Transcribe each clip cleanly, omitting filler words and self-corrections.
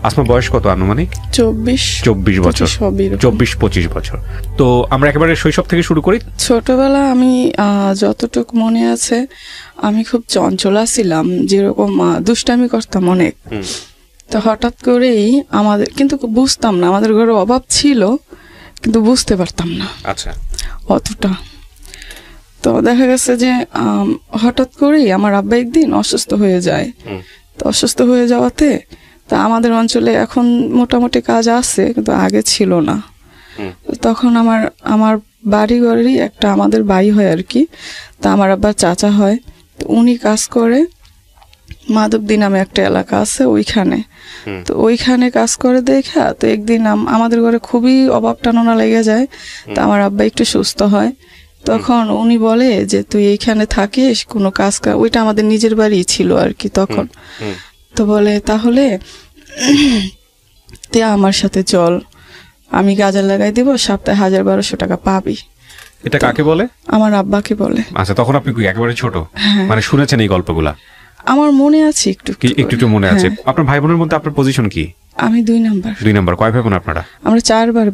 আসমা বয়স কত আনুমানিক? 24 বছর, 24-25 বছর। তো আমরা একেবারে শৈশব থেকে শুরু করি। ছোটবেলা আমি যতটুকু মনে আছে, আমি খুব চঞ্চলা ছিলাম, যেরকম দুষ্টামি করতাম অনেক। তো হঠাৎ করেই আমাদের, কিন্তু বুঝতাম না, আমাদের ঘরে অভাব ছিল কিন্তু বুঝতে পারতাম না আচ্ছা অতটা। তো দেখা গেছে যে হঠাৎ করেই আমার আব্বা একদিন অসুস্থ হয়ে যায়। তো অসুস্থ হয়ে যাওয়াতে তা আমাদের অঞ্চলে এখন মোটামুটি কাজ আছে, কিন্তু আগে ছিল না। তখন আমার বাড়ি ঘরেরই একটা আমাদের ভাই হয় আর কি, তা আমার আব্বার চাচা হয়। তো উনি কাজ করে মাধবদী নামে একটা এলাকা আছে ওইখানে। তো ওইখানে কাজ করে দেখা, তো একদিন আমাদের ঘরে খুবই অভাব টাননা লেগে যায়। তো আমার আব্বা একটু সুস্থ হয়, তখন উনি বলে যে তুই এইখানে থাকিস, কোনো কাজ, ওইটা আমাদের নিজের বাড়ি ছিল আর কি তখন। তো বলে তাহলে তুই আমার সাথে চল, আমি গাজা লাগাই দিব, সপ্তাহে 1000-1200 টাকা পাবি। এটা কাকে বলে? আমার আব্বাকে বলে। আচ্ছা, তখন আপনি একেবারে ছোট, মানে শুনেছেন এই গল্পগুলা? আমার মনে আছে একটু একটু মনে আছে। আপনার ভাই বোনের মধ্যে আপনার পজিশন কি? আমি 2 নাম্বার। 2 নাম্বার। কয় ভাই বোন আপনারা? আমরা 4 ভাই।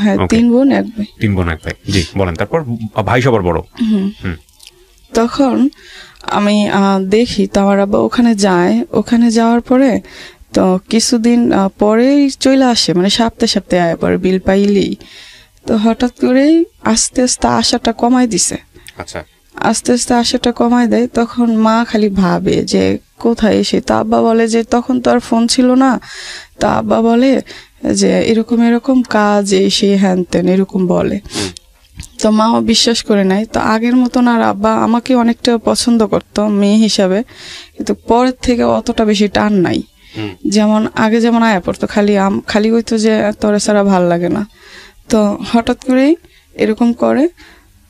হ্যাঁ, 3 বোন 1 ভাই। 3 বোন 1 ভাই। জি, বলেন। তারপর ভাই সবার বড়। তখন আমি দেখি তো আমার আব্বা ওখানে যায়। ওখানে যাওয়ার পরে তো কিছুদিন পরেই চলে আসে, মানে সপ্তাহে আয় পরে বিল পাইলেই। তো হঠাৎ করেই আস্তে আস্তে আশাটা কমাই দিছে। আচ্ছা, আস্তে আস্তে আশাটা কমাই দেয়। তখন মা খালি ভাবে যে কোথায় এসে। তা আব্বা বলে যে তখন তো আর ফোন ছিল না। তা আব্বা বলে যে এরকম এরকম কাজ, এই সেই হ্যান তেন এরকম বলে। তো মাও বিশ্বাস করে নাই। তো আগের মতন আর আব্বা আমাকে অনেকটা পছন্দ করতো মেয়ে হিসাবে, কিন্তু পরের থেকে অতটা বেশি টান নাই। যেমন আগে যেমন আয়া পড়তো, খালি হইতো যে তোরে ছাড়া ভাল লাগে না। তো হঠাৎ করেই এরকম করে।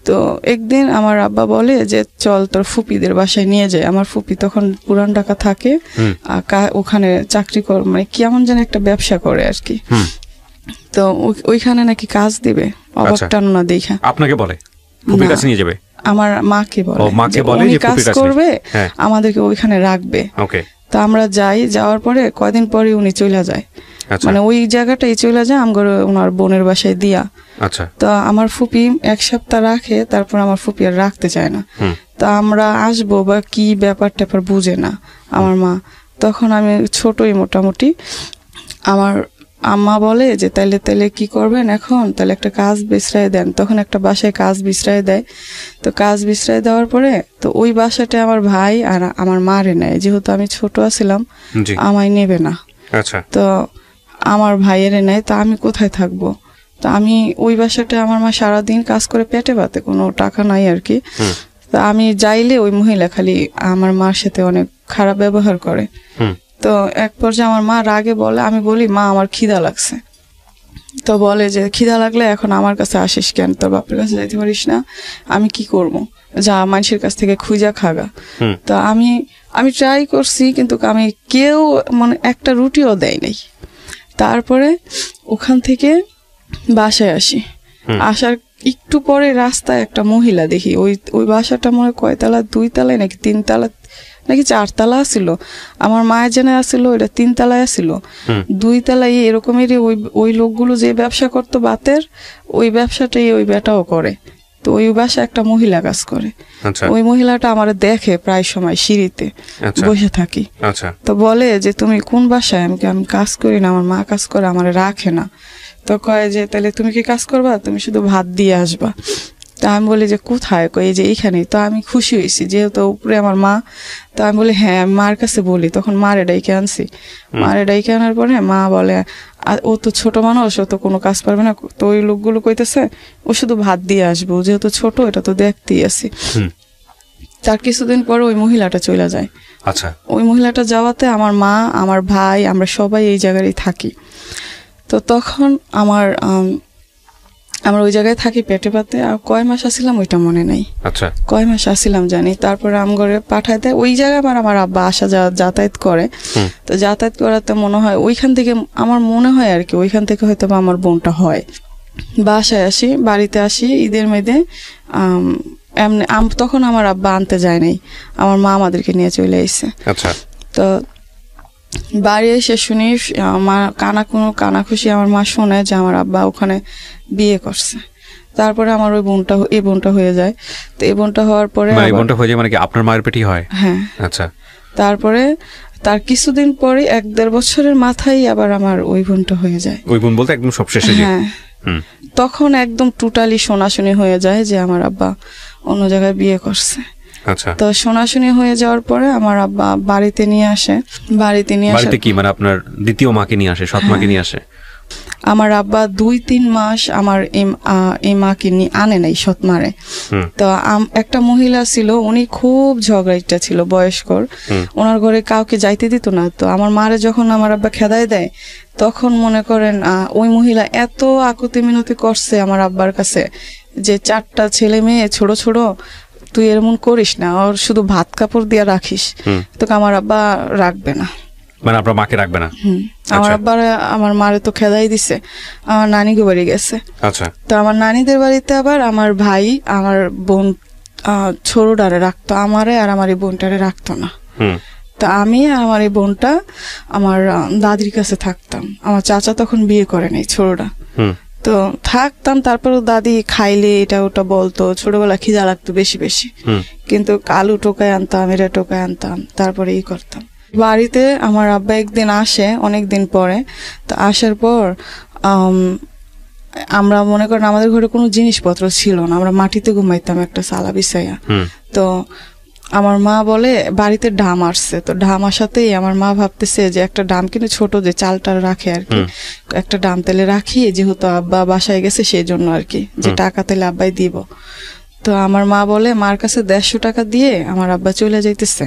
তো একদিন আমার আব্বা বলে যে চল তোর ফুপিদের বাসায় নিয়ে যায়। আমার ফুপি তখন পুরান ঢাকা থাকে, ওখানে চাকরি করে, মানে কেমন যেন একটা ব্যবসা করে আর কি। তো ওইখানে নাকি কাজ দিবে, অবাকটা না দেখা। আপনাকে বলে ফুপির কাছে নিয়ে যাবে? আমার মাকে বলে উনি কাজ করবে, আমাদেরকে ওইখানে রাখবে। তো আমরা যাই, যাওয়ার পরে কয়দিন পরে উনি চলে যায়, মানে ওই জায়গাটাই চলে যায় আমার ওনার বোনের বাসায় দিয়া। আচ্ছা। তো আমার ফুপি 1 সপ্তাহ রাখে, তারপর আমার ফুপি আর রাখতে চায় না। তা আমরা আসবো বা কি ব্যাপার ট্যাপার বুঝে না আমার মা। তখন আমি ছোটই মোটামুটি। আমার আম্মা বলে যে তাইলে কি করবেন এখন, তাহলে একটা কাজ বিছরাই দেন। তখন একটা বাসায় কাজ বিছরাই দেয়। তো কাজ বিছরাই দেওয়ার পরে তো ওই বাসাটা আমার ভাই আর আমার মারে নেয়, যেহেতু আমি ছোট ছিলাম আমায় নেবে না। আচ্ছা। তো আমার ভাইয়ের নেয়। তো আমি কোথায় থাকবো? তো আমি ওই বাসাটা আমার মা সারাদিন কাজ করে পেটে পাতে, কোনো টাকা নাই আর কি। তো আমি যাইলে ওই মহিলা খালি আমার মার সাথে অনেক খারাপ ব্যবহার করে। তো এক পর্যায়ে আমার মা রাগে বলে, আমি বলি মা আমার খিদা লাগছে। তো বলে যে খিদা লাগলে এখন আমার কাছে আসিস কেন, তোর বাপের কাছে যাইতে পারিস না? আমি কি করবো, যা মানুষের কাছ থেকে খুঁজা খাগা। তো আমি ট্রাই করছি, কিন্তু আমি কেউ মানে একটা রুটিও দেয় নাই। তারপরে ওখান থেকে বাসায় আসি। আসার একটু পরে রাস্তায় একটা মহিলা দেখি, ওই বাসাটা মনে কয়তলা, 2 তলায় নাকি 3 তলা নাকি 4 তলা ছিল। আমার মায়ের জেনে আসছিল ওইটা 3 তলায় আসছিল। 2 তলায় এরকমেরই ওই লোকগুলো যে ব্যবসা করতো বাতের, ওই ব্যবসাটাই ওই বেটাও করে। তো ওই বাসা একটা মহিলা কাজ করে। ওই মহিলাটা আমার দেখে প্রায় সময় সিঁড়িতে বসে থাকি। তো বলে যে তুমি কোন বাসায়? আমি কাজ করি না, আমার মা কাজ করে, আমার রাখে না। তো কয় যে তাহলে তুমি কি কাজ করবা, তুমি শুধু ভাত দিয়ে আসবা। তা আমি বলি যে কোথায়? কই যে এইখানেই। তো আমি খুশি হয়েছি যেহেতু উপরে আমার মা। তো আমি বলি হ্যাঁ, আমি মার কাছে বলি। তখন মারে ডাইকে আনছি। মারে ডাইকে আনার পরে মা বলে ও তো ছোট মানুষ, ও তো কোনো কাজ পারবে না। তো ওই লোকগুলো কইতেছে ও শুধু ভাত দিয়ে আসবে, ও যেহেতু ছোট এটা তো দেখতেই আছি। তার কিছুদিন পরে ওই মহিলাটা চলে যায়। আচ্ছা। ওই মহিলাটা যাওয়াতে আমার মা, আমার ভাই, আমরা সবাই এই জায়গায় থাকি। তো তখন আমরা ওই জায়গায় থাকি পেটে পাতে। আর কয় মাস আসছিলাম ওইটা মনে নাই। আচ্ছা। কয় মাস আসছিলাম জানি। তারপরে আমগরে পাঠায় দেয় ওই জায়গায়। আমার আব্বা আসা যাতায়াত করে। তো যাতায়াত করাতে মনে হয় ওইখান থেকে, আমার মনে হয় আর কি, ওইখান থেকে হয়তো আমার বোনটা হয়। বাসায় আসি, বাড়িতে আসি ঈদের মেয়েদে। এমনি তখন আমার আব্বা আনতে যায় নাই, আমার মা আমাদেরকে নিয়ে চলে এসেছে। আচ্ছা। তো বাড়ি এসে শুনি মা কানাখুশি আমার মা শোনে যে আমার আব্বা ওখানে বিয়ে করছে। তারপরে আমার এই বোনটা হয়ে যায়। তো এই বোনটা হওয়ার পরে এই বোনটা হয়ে যায় মানে কি আপনার মায়ের পেটেই হয়? হ্যাঁ। আচ্ছা। তারপরে তার কিছুদিন পরে 1-1.5 বছরের মাথায় আবার আমার ওই বোনটা হয়ে যায়। ওই বোন বলতে একদম সবশেষে? হ্যাঁ। তখন একদম টোটালি শোনাশুনি হয়ে যায় যে আমার আব্বা অন্য জায়গায় বিয়ে করছে। আচ্ছা। তো শোনাশুনি হয়ে যাওয়ার পরে আমার আব্বা বাড়িতে নিয়ে আসে। বাড়িতে কি মানে আপনার দ্বিতীয় মাকে নিয়ে আসে, সৎ মাকে নিয়ে আসে? আমার আব্বা 2-3 মাস আমার এই মাকে নিয়ে আনে নাই, সৎ মারে। তো একটা মহিলা ছিল, উনি খুব ঝগড়াইটা ছিল, বয়স্কর। ওনার ঘরে কাউকে যাইতে দিত না। তো আমার মারে যখন আমার আব্বা খেদাই দেয়, তখন মনে করেন ওই মহিলা এত আকুতি মিনতি করছে আমার আব্বার কাছে যে 4টা ছেলে মেয়ে ছোট ছোট, তুই এরকম করিস না, ওর শুধু ভাত কাপড় দিয়া রাখিস, তোকে আমার আব্বা রাখবে না। মানে আপনার মাকে রাখবে না? আমার আব্বার আমার মারে তো খেদাই দিছে, আমার নানিকে বাড়ি গেছে। আচ্ছা। তো আমার নানিদের বাড়িতে আবার আমার ভাই আমার বোন ছোটটারে রাখতো, আমারে আর আমার এই বোনটারে রাখতো না। তো আমি আর আমার এই বোনটা আমার দাদির কাছে থাকতাম। আমার চাচা তখন বিয়ে করে নাই, ছোটটা। তো থাকতাম। তারপরও দাদি খাইলে এটা ওটা বলতো, ছোটবেলা খিদা লাগতো বেশি বেশি, কিন্তু আলু টোকায় আনতাম, এরা টোকায় আনতাম, তারপরে করতাম। বাড়িতে আমার আব্বা একদিন আসে অনেকদিন পরে। তো আসার পর আমরা মনে করেন আমাদের ঘরে কোনো জিনিসপত্র ছিল না, আমরা মাটিতে ঘুমাইতাম একটা সালা বিছাইয়া। তো আমার মা বলে বাড়িতে ডাম আসছে। তো ডাম আসাতেই আমার মা ভাবতেছে যে একটা ডাম কিন্তু ছোট যে চালটা রাখে আর কি, একটা ডাম তেলে রাখি, যেহেতু আব্বা বাসায় গেছে সেই জন্য আর কি, যে টাকা তেলে আব্বাই দিব। তো আমার মা বলে মার কাছে 150 টাকা দিয়ে আমার আব্বা চলে যাইতেছে,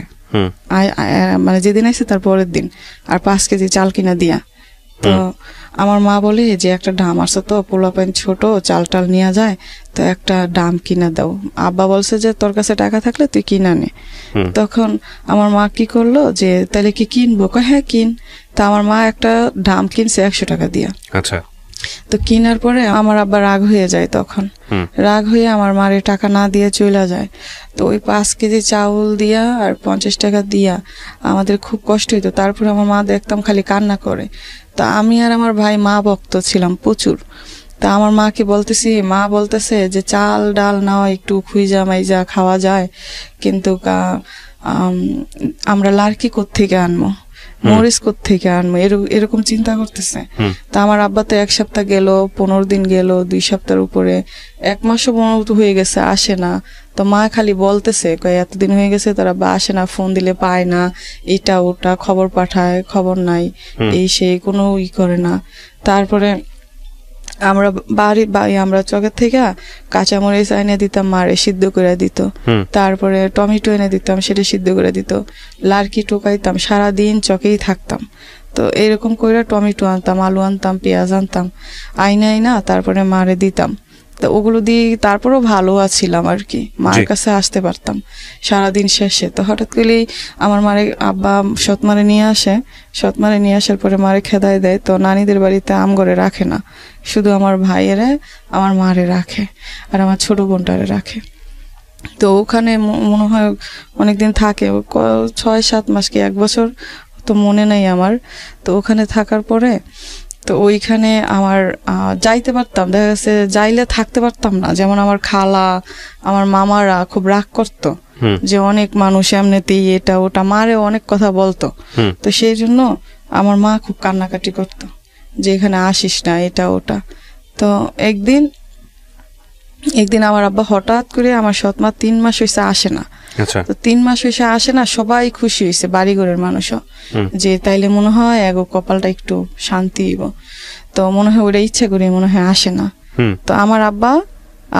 মানে যেদিন আইছে তার পরের দিন, আর 5 কেজি চাল কিনা দিয়া। তো আমার মা বলে যে একটা ডাম আসছে, তো পোলাপাইন ছোট, চাল টাল নিয়ে যায়, তো একটা ডাম কিনা দাও। আব্বা বলছে যে তোর কাছে টাকা থাকলে তুই কিনা নে। তখন আমার মা কি করলো যে তাহলে কি কিনবো, হ্যাঁ কিন। তা আমার মা একটা ডাম কিনছে 100 টাকা দিয়া। আচ্ছা। তো কিনার পরে আমার আব্বা রাগ হয়ে যায়, তখন রাগ হয়ে আমার মারে টাকা না দিয়ে চলে যায়। তো ওই 5 কেজি চাউল দিয়া আর 50 টাকা দিয়া আমাদের খুব কষ্ট হইতো। তারপরে আমার মা দেখতাম খালি কান্না করে। তা আমি আর আমার ভাই মা ভক্ত ছিলাম প্রচুর। তা আমার মাকে বলতেছি, মা বলতেছে যে চাল ডাল নাও, একটু খুইজা মাইজা খাওয়া যায়, কিন্তু আমরা লার্কি কোত্থেকে আনবো, মরিচ কোত্থেকে আনবো, এরকম চিন্তা করতেছে। তা আমার আব্বা তো 1 সপ্তাহ গেল, 15 দিন গেল, 2 সপ্তাহের উপরে, 1 মাসও হয়ে গেছে, আসে না। তো মা খালি বলতেছে এতদিন হয়ে গেছে তার আব্বা আসে না, ফোন দিলে পায় না, এটা ওটা খবর পাঠায়, খবর নাই, এই সেই কোনো করে না। তারপরে আমরা আমরা চকের থেকে কাঁচামরিচ এনে দিতাম, মারে সিদ্ধ করে দিত। তারপরে টমেটো এনে দিতাম, সেটা সিদ্ধ করে দিত। লার্কি টোকাইতাম, সারাদিন চকেই থাকতাম। তো এরকম করে টমেটো আনতাম, আলু আনতাম, পেঁয়াজ আনতাম, আইনা তারপরে মারে দিতাম। তো ওগুলো দিয়ে তারপরও ভালো আছিলাম আর কি, মার কাছে আসতে পারতাম সারাদিন শেষে। তো হঠাৎ করেই আমার মারে আব্বা সৎমারে নিয়ে আসে, সৎমারে নিয়ে আসার পরে মারে খেদাই দেয়। তো নানিদের বাড়িতে আমগরে রাখে না, শুধু আমার ভাইয়েরে আমার মারে রাখে আর আমার ছোট বোনটারে রাখে। তো ওখানে মনে হয় অনেকদিন থাকে, 6-7 মাস কি 1 বছর, তো মনে নেই আমার। তো ওখানে থাকার পরে তো ওইখানে আমার যাইতে পারতাম, দেখা গেছে যাইলে থাকতে পারতাম না। যেমন আমার খালা, আমার মামারা খুব রাগ করতো যে অনেক মানুষ এমনিতেই এটা ওটা, মারে অনেক কথা বলতো। তো সেই জন্য আমার মা খুব কান্নাকাটি করতো যে এখানে আসিস না, এটা ওটা। তো একদিন আমার আব্বা হঠাৎ করে, আমার সৎমা 3 মাস হয়েছে আসে না। তো 3 মাস হয়েছে আসে না, সবাই খুশি হয়েছে বাড়িঘরের মানুষও, যে তাইলে মনে হয় এগো কপালটা একটু শান্তি হইব। তো মনে হয় ওটা ইচ্ছা করে মনে হয় আসে না। তো আমার আব্বা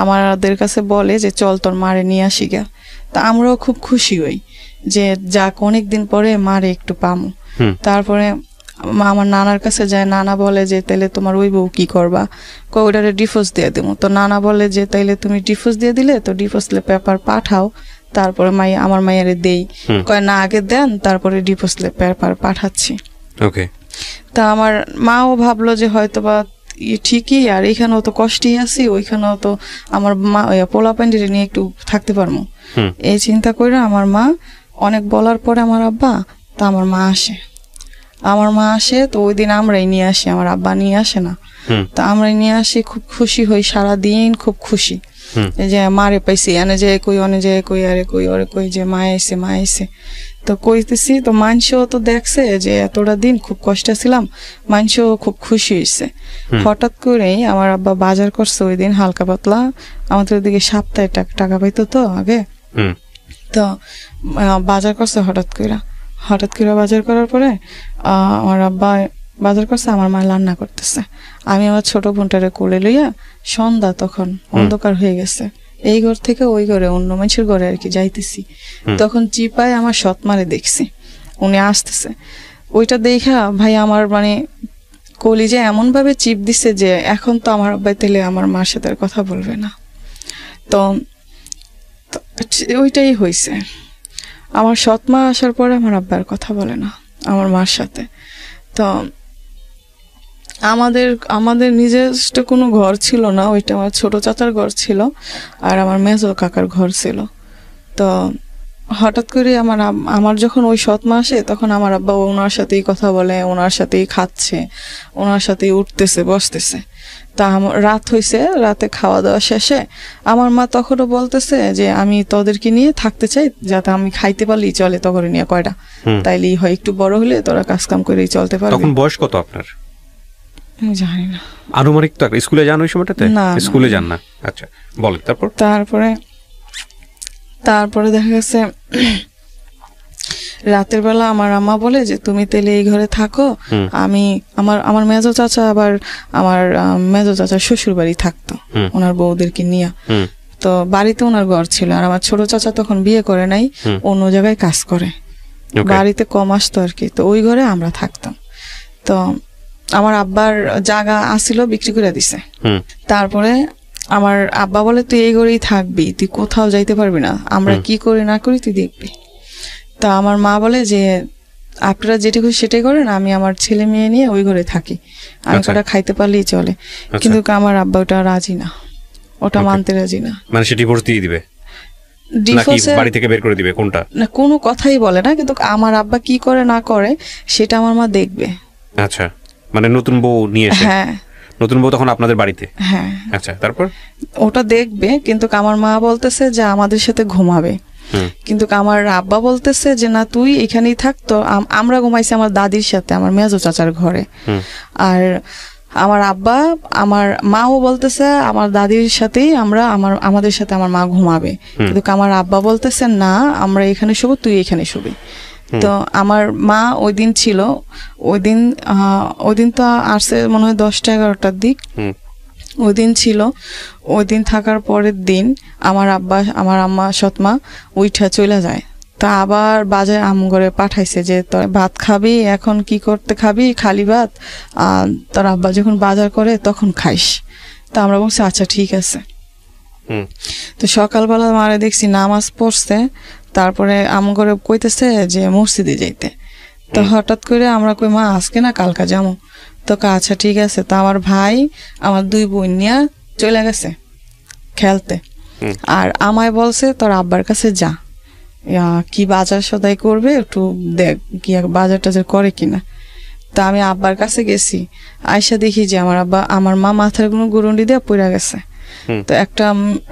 আমাদের কাছে বলে যে চল তোর মারে নিয়ে আসি গা। তা আমরাও খুব খুশি হই যে যাক অনেকদিন পরে মারে একটু পামু। তারপরে আমার নানার কাছে যায়, নানা বলে যে তাইলে তোমার ওই বউ কি করবা, ওটারে ডিভোর্স দিয়ে দেবো। তো নানা বলে যে তাইলে তুমি ডিভোর্স দিয়ে দিলে তো ডিভোর্স পেপার পাঠাও, তারপরে আমার মায়েরে দেই। কয় না আগে দেন, তারপরে ডিভোর্স পেপার পাঠাচ্ছি। তা আমার মাও ভাবলো যে হয়তো বা ঠিকই, আর এইখানেও তো কষ্টই আছি, ওইখানেও তো আমার মা পোলা প্যান্ডিরে নিয়ে একটু থাকতে পারবো, এই চিন্তা করে আমার মা অনেক বলার পরে আমার আব্বা, তা আমার মা আসে। আমার মা আসে, তো ওই দিন আমরাই নিয়ে আসি, আমার আব্বা নিয়ে আসে না। তো আমরাই নিয়ে আসি, খুব খুশি হই, সারাদিন খুব খুশি যে মারে পাইছি, এনে যে কই অনে যে কই আরে কই ওরে কই যে মা আইছে মা আইছে। তো কইতেছি, তো মানুষও তো দেখছে যে এতটা দিন খুব কষ্টে ছিলাম, মানুষও খুব খুশি হয়েছে। হঠাৎ করেই আমার আব্বা বাজার করছে ওই দিন হালকা পাতলা, আমাদের ওদিকে সপ্তাহে টাকা পাইতো তো আগে, তো বাজার করছে হঠাৎ করে বাজার করার পরে আমার আব্বা বাজার করছে, আমার মা রান্না করতেছে, আমি আমার ছোট বোনটারে কোলে লইয়া, সন্ধ্যা তখন অন্ধকার হয়ে গেছে, এই ঘর থেকে ওই ঘরে অন্য মানুষের ঘরে আর কি যাইতেছি, তখন চিপায় আমার সৎ মারে দেখছি উনি আসতেছে। ওইটা দেখা ভাই আমার মানে কলিজা এমন ভাবে চিপ দিছে যে এখন তো আমার আব্বাই তেলে আমার মার সাথে আর কথা বলবে না। তো ওইটাই হয়েছে, আমার সৎ মা আসার পরে আমার আব্বার কথা বলে না আমার মার সাথে। তো আমাদের নিজস্ব কোনো ঘর ছিল না, ওইটা আমার ছোট চাচার ঘর ছিল আর আমার মেজো কাকার ঘর ছিল। তো হঠাৎ করে আমার যখন ওই সৎ মা আসে, তখন আমার আব্বা ওনার সাথেই কথা বলে, ওনার সাথেই খাচ্ছে, ওনার সাথেই উঠতেছে বসতেছে। তা রাত হয়েছে, রাতে খাওয়া দাওয়া শেষে আমার মা তখনও বলতেছে যে আমি তোদেরকে নিয়ে থাকতে চাই, যাতে আমি খাইতে পারলেই চলে, তখন নিয়ে কয়টা তাইলেই হয়, একটু বড় হলে তোরা কাজ কাম করেই চলতে পারবি। তখন বয়স কত আপনার? জানি না, আনুমানিক। তো স্কুলে যান ওই সময়টাতে? না, স্কুলে যান না। আচ্ছা, বল। তারপরে দেখা গেছে রাতের বেলা আমার আম্মা বলে যে তুমি তাহলে এই ঘরে থাকো, আমি আমার মেজো চাচা, আবার আমার মেজো চাচার শ্বশুর বাড়ি থাকতো ওনার বউদেরকে নিয়ে। তো বাড়িতে ওনার ঘর ছিল, আর আমার ছোট চাচা তখন বিয়ে করে নাই, অন্য জায়গায় কাজ করে, বাড়িতে কম আসতো আর কি। তো ওই ঘরে আমরা থাকতাম। তো আমার আব্বার জায়গা আসছিল, বিক্রি করে দিছে। তারপরে আমার আব্বা বলে তুই এই ঘরেই থাকবি, তুই কোথাও যাইতে পারবি না, আমরা কি করি না করি তুই দেখবি। তা আমার মা বলে যে আপনারা যেটুকু সেটাই করেন, আমি আমার ছেলে মেয়ে নিয়ে ওই ঘরে থাকি, আমি কটা খাইতে পারলেই চলে। কিন্তু আমার আব্বা ওটা রাজি না, ওটা মানতে রাজি না। মানে সে ডিভোর্স দিয়ে দিবে, বাড়ি থেকে বের করে দিবে, কোনটা না কোনো কথাই বলে না, কিন্তু আমার আব্বা কি করে না করে সেটা আমার মা দেখবে। আচ্ছা, মানে নতুন বউ নিয়ে এসে? হ্যাঁ, নতুন বউ তখন আপনাদের বাড়িতে? হ্যাঁ। আচ্ছা, তারপর ওটা দেখবে, কিন্তু আমার মা বলতেছে যে আমাদের সাথে ঘুমাবে, কিন্তু আমার আব্বা বলতেছে যে না তুই এখানেই থাক। তো আমরা ঘুমাইছি আমার দাদির সাথে, আমার মেজো চাচার ঘরে। আর আমার আব্বা আমার মাও বলতেছে আমার দাদির সাথেই আমাদের সাথে আমার মা ঘুমাবে, কিন্তু আমার আব্বা বলতেছে না আমরা এখানে শুবো, তুই এখানে শুবি। তো আমার মা ওই দিন ছিল, ওই দিন তো আসছে মনে হয় 10টা-11টার দিক, ওই দিন ছিল। ওই দিন থাকার পরের দিন আমার আম্মা সৎমা উইঠা চলে যায়। তা আবার বাজারে আমঘরে পাঠাইছে যে তোর ভাত খাবি, এখন কি করতে খাবি, খালি ভাত, তোর আব্বা যখন বাজার করে তখন খাইস। তা আমরা বলছি আচ্ছা ঠিক আছে। তো সকালবেলা মারে দেখছি নামাজ পড়ছে, তারপরে আমঘরে কইতেছে যে মসজিদে যাইতে। তো হঠাৎ করে আমরা কই মা আজকে না কালকা যাবো। তো আচ্ছা ঠিক আছে। তো আমার ভাই আমার 2 বোন নিয়ে চলে গেছে খেলতে, আর আমায় বলছে তোর আব্বার কাছে যা, কি বাজার সদাই করবে একটু দেখ, কি বাজার টাজার করে কিনা। তা আমি আব্বার কাছে গেছি, আয়সা দেখি যে আমার মা মাথার কোনো গুরুন্ডি দিয়ে পড়ে গেছে। তো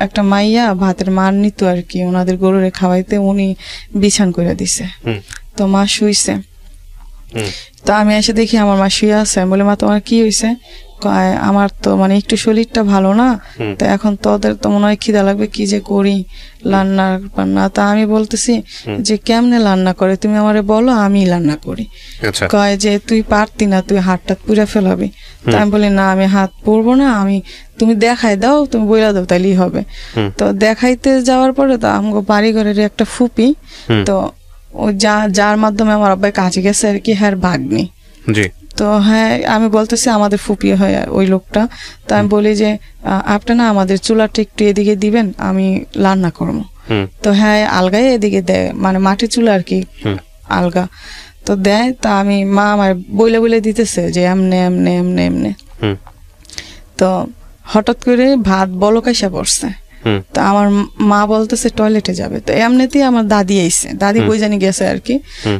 একটা মাইয়া ভাতের মান নিত আর কি, ওনাদের গরুরে খাওয়াইতে, উনি বিছান করে দিছে। তো মা শুইছে। তো আমি এসে দেখি আমার মা শুয়ে আছে। আমি বলি মা তোমার কি হয়েছে? আমার তো মানে একটু শরীরটা ভালো না, তো এখন তোদের তো মনে হয় খিদা লাগবে, কি যে করি রান্না। তা আমি বলতেছি যে কেমনে রান্না করে তুমি আমারে বলো, আমি রান্না করি। কয় যে তুই পারতি না, তুই হাতটা পুড়ে ফেলাবি। তা আমি বলি না আমি হাত পুড়বো না, তুমি দেখাই দাও, তুমি বইলা দাও তাইলেই হবে। তো দেখাইতে যাওয়ার পরে তো আমগো বাড়ি ঘরের একটা ফুপি, তো ও যার মাধ্যমে আমার আব্বাই কাছে গেছে আর কি, হ্যাঁ ভাগ্নি। তো হ্যাঁ আমি বলতেছি আমাদের ফুপি হয় ওই লোকটা। তো আমি বলি যে আপনি না আমাদের চুলাটা একটু এদিকে দিবেন, আমি রান্না করবো। তো হ্যাঁ আলগায় এদিকে দেয়, মানে মাটির চুলা আর কি আলগা। তো দেয়, তা আমি মা আমার বইলে দিতেছে যে এমনে এমনে এমনে এমনে। তো হঠাৎ করে ভাত বলকাইসা পড়ছে। তো আমার মা বলতেছে টয়লেটে যাবে, তো এমনিতেই আমার দাদি আইছে, দাদি কই জানি গেছে আর কি,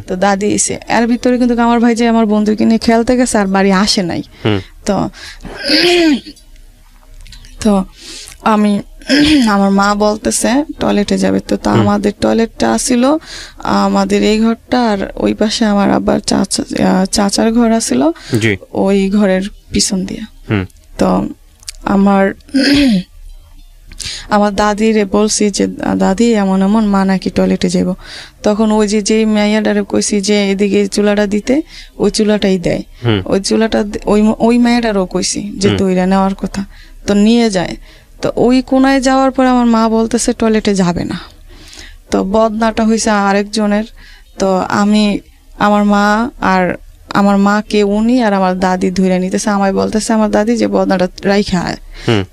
তো দাদি আইছে, এর ভিতরে কিন্তু আমার ভাই যে আমার বন্ধুকে নিয়ে খেলতে গেছে আর বাড়ি আসে নাই। তো তো আমি আমার মা বলতেছে টয়লেটে যাবে, তো আমাদের টয়লেটটা আসিল আমাদের এই ঘরটা, আর ওই পাশে আমার আবার চাচার ঘর আসিল ওই ঘরের পিছন দিয়ে। তো আমার দাদিরে বলছি যে দাদি এমন এমন মা নাকি টয়লেটে যাব, তখন ওই যে মেয়েটারে কইছি যে এদিকে চুলাটা দিতে, ওই চুলাটাই দেয়, ওই চুলাটা ওই মেয়েটারও কইছি যে তৈরা নেওয়ার কথা, তো নিয়ে যায়। তো ওই কোনায় যাওয়ার পর আমার মা বলতেছে টয়লেটে যাবে না, তো বদনাটা হয়েছে আরেকজনের। তো আমার মা আর আমার মাকে উনি আর আমার দাদি ধরে নিতেছে, আমায় বলতেছে আমার দাদি যে বদনাটা রাইখা আয়,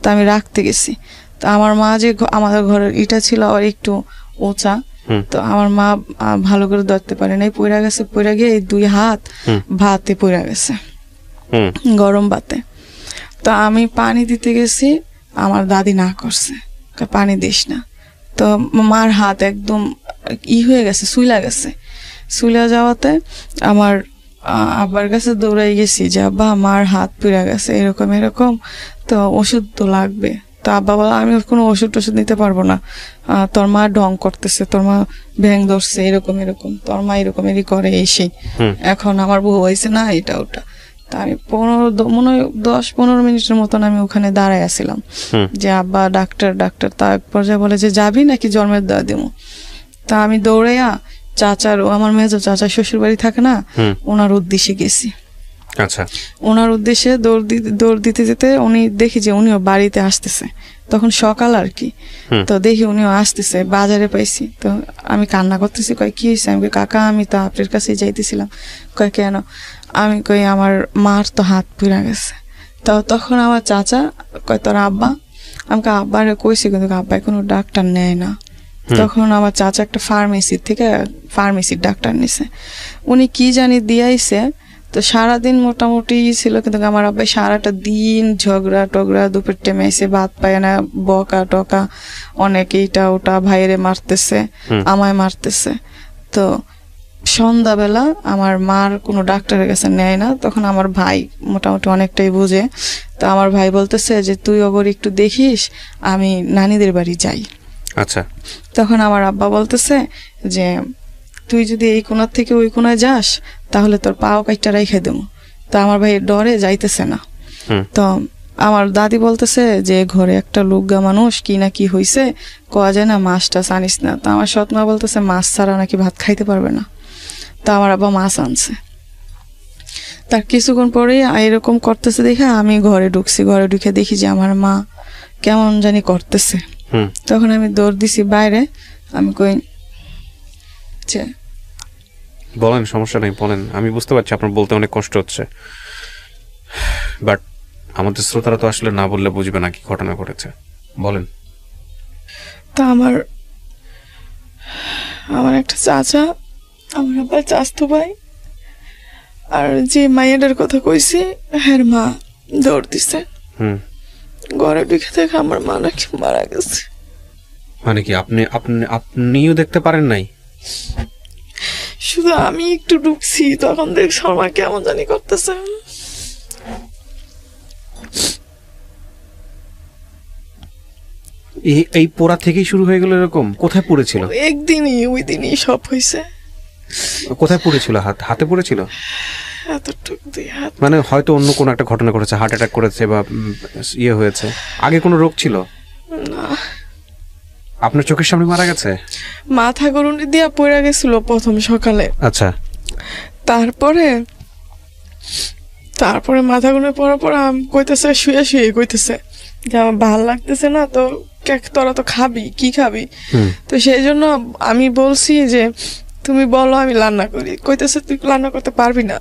তো আমি রাখতে গেছি। তো আমার মা যে আমাদের ঘরের ইটা ছিল আর একটু উঁচা, তো আমার মা ভালো করে ধরতে পারে নাই, পইরা গেছে, পইরা গিয়ে এই 2 হাত ভাতে পইরা গেছে, গরম ভাতে। তো আমি পানি দিতে গেছি, আমার দাদি না করছে পানি দিস না, তো মার হাত একদম হয়ে গেছে, সুইলা গেছে। সুইলা যাওয়াতে আমার আব্বার কাছে দৌড়াই গেছি যে আব্বা মার হাত পুড়ে গেছে, এরকম এরকম, তো ওষুধ তো লাগবে। তো আব্বা বলে আমি কোনো ওষুধ টষুধ নিতে পারবো না, তোর মা ঢং করতেছে, তোর মা ভ্যাং ধরছে, এরকম এরকম, তোর মা এরকম এরই করে এসে, এখন আমার বউ হয়েছে না এটা ওটা। তা আমি 10-15 মিনিটের মতন আমি ওখানে দাঁড়ায় আসছিলাম যে আব্বা ডাক্তার ডাক্তার। তা এক পর্যায়ে বলে যে যাবি নাকি জন্মের দেওয়া দেবো। তা আমি দৌড়াইয়া আমার মেজো চাচা শ্বশুর বাড়ি থাকে না, ওনার উদ্দেশ্যে গেছি। আচ্ছা, ওনার উদ্দেশ্যে দৌড় দিতে যেতে উনি দেখি যে উনিও বাড়িতে আসতেছে, তখন সকাল আর কি। তো দেখি উনিও আসতেছে, বাজারে পাইছি, তো আমি কান্না করতেছি, কয় কি হয়েছে? আমি কাকা আমি তো আপনার কাছে যাইতেছিলাম। কয় কেন? আমি কই আমার মার তো হাত পুড়ে গেছে। তো তখন আমার চাচা কয় তোর আব্বা? আমাকে আব্বারে কইছি, কিন্তু আব্বাই কোনো ডাক্তার নেয় না। তখন আমার চাচা একটা ফার্মেসির ডাক্তার নিছে, উনি কি জানি দিয়াইছে। তো সারাদিন মোটামুটি ছিল, কিন্তু আমার আব্বাই সারাটা দিন ঝগড়া টগড়া, দুপুর টাইমে এসে ভাত পায় না, বকা টকা অনেক, এইটা ওটা ভাইয়েরে মারতেছে, আমায় মারতেছে। তো সন্ধ্যাবেলা আমার মার কোনো ডাক্তারের কাছে নেয় না, তখন আমার ভাই মোটামুটি অনেকটাই বুঝে। তো আমার ভাই বলতেছে যে তুই ওগর একটু দেখিস, আমি নানিদের বাড়ি যাই। আচ্ছা, তখন আমার আব্বা বলতেছে যে তুই যদি এই কোনার থেকে ওই কোনায় যাস তাহলে তোর পাও কাইটা রাইখা দেবো। তো আমার ভাই ডরে যাইতেছে না। তো আমার দাদি বলতেছে যে ঘরে একটা লুগ্গা মানুষ কি না কি হয়েছে, কোয়া যায় না, মাছটা আনিস না। তো আমার সৎমা বলতেছে মাছ ছাড়া নাকি ভাত খাইতে পারবে না। তো আমার আব্বা মাছ আনছে। তার কিছুক্ষণ পরেই এরকম করতেছে দেখে আমি ঘরে ঢুকছি, ঘরে ঢুকে দেখি যে আমার মা কেমন জানি করতেছে। তখন আমি দৌড় দিছি বাইরে, আমি কই বলেন, সমস্যা নেই বলেন, আমি বুঝতে পারছি আপনার বলতে অনেক কষ্ট হচ্ছে, বাট আমাদের শ্রোতারা তো আসলে না বললে বুঝবে না কি ঘটনা ঘটেছে, বলেন। তা আমার একটা চাচা, আমার আবার চাচতো ভাই, আর যে মাইয়াটার কথা কইছি হ্যাঁ মা দৌড় দিছে। ঘরে ঢুকে দেখে আমার মা নাকি মারা গেছে। মানে কি আপনিও দেখতে পারেন নাই? শুধু আমি একটু ঢুকছি, তখন দেখ শর্মা কেমন জানি করতেছে। এই পোড়া থেকেই শুরু হয়ে গেল এরকম? কোথায় পড়েছিল? একদিনই, ওই দিনই সব হয়েছে। কোথায় পড়েছিল? হাতে পড়েছিল? মানে হয়তো অন্য কোনো একটা ঘটনা ঘটেছে, হার্ট অ্যাটাক করেছে বা ইয়ে হয়েছে। আগে কোনো রোগ ছিল না? আপনার চোখের সামনে মারা গেছে? মাথা গরুনি দিয়া পড়ে গেছিল প্রথম সকালে। আচ্ছা, তারপরে মাথা গরুনি পড়ার পর কইতেছে শুয়ে শুয়ে কইতেছে যে আমার ভাল লাগতেছে না, তো তোরা তো খাবি, কি খাবি? তো সেই জন্য আমি বলছি যে তুমি বলো আমি রান্না করি। কইতেছে তুই রান্না করতে পারবি না?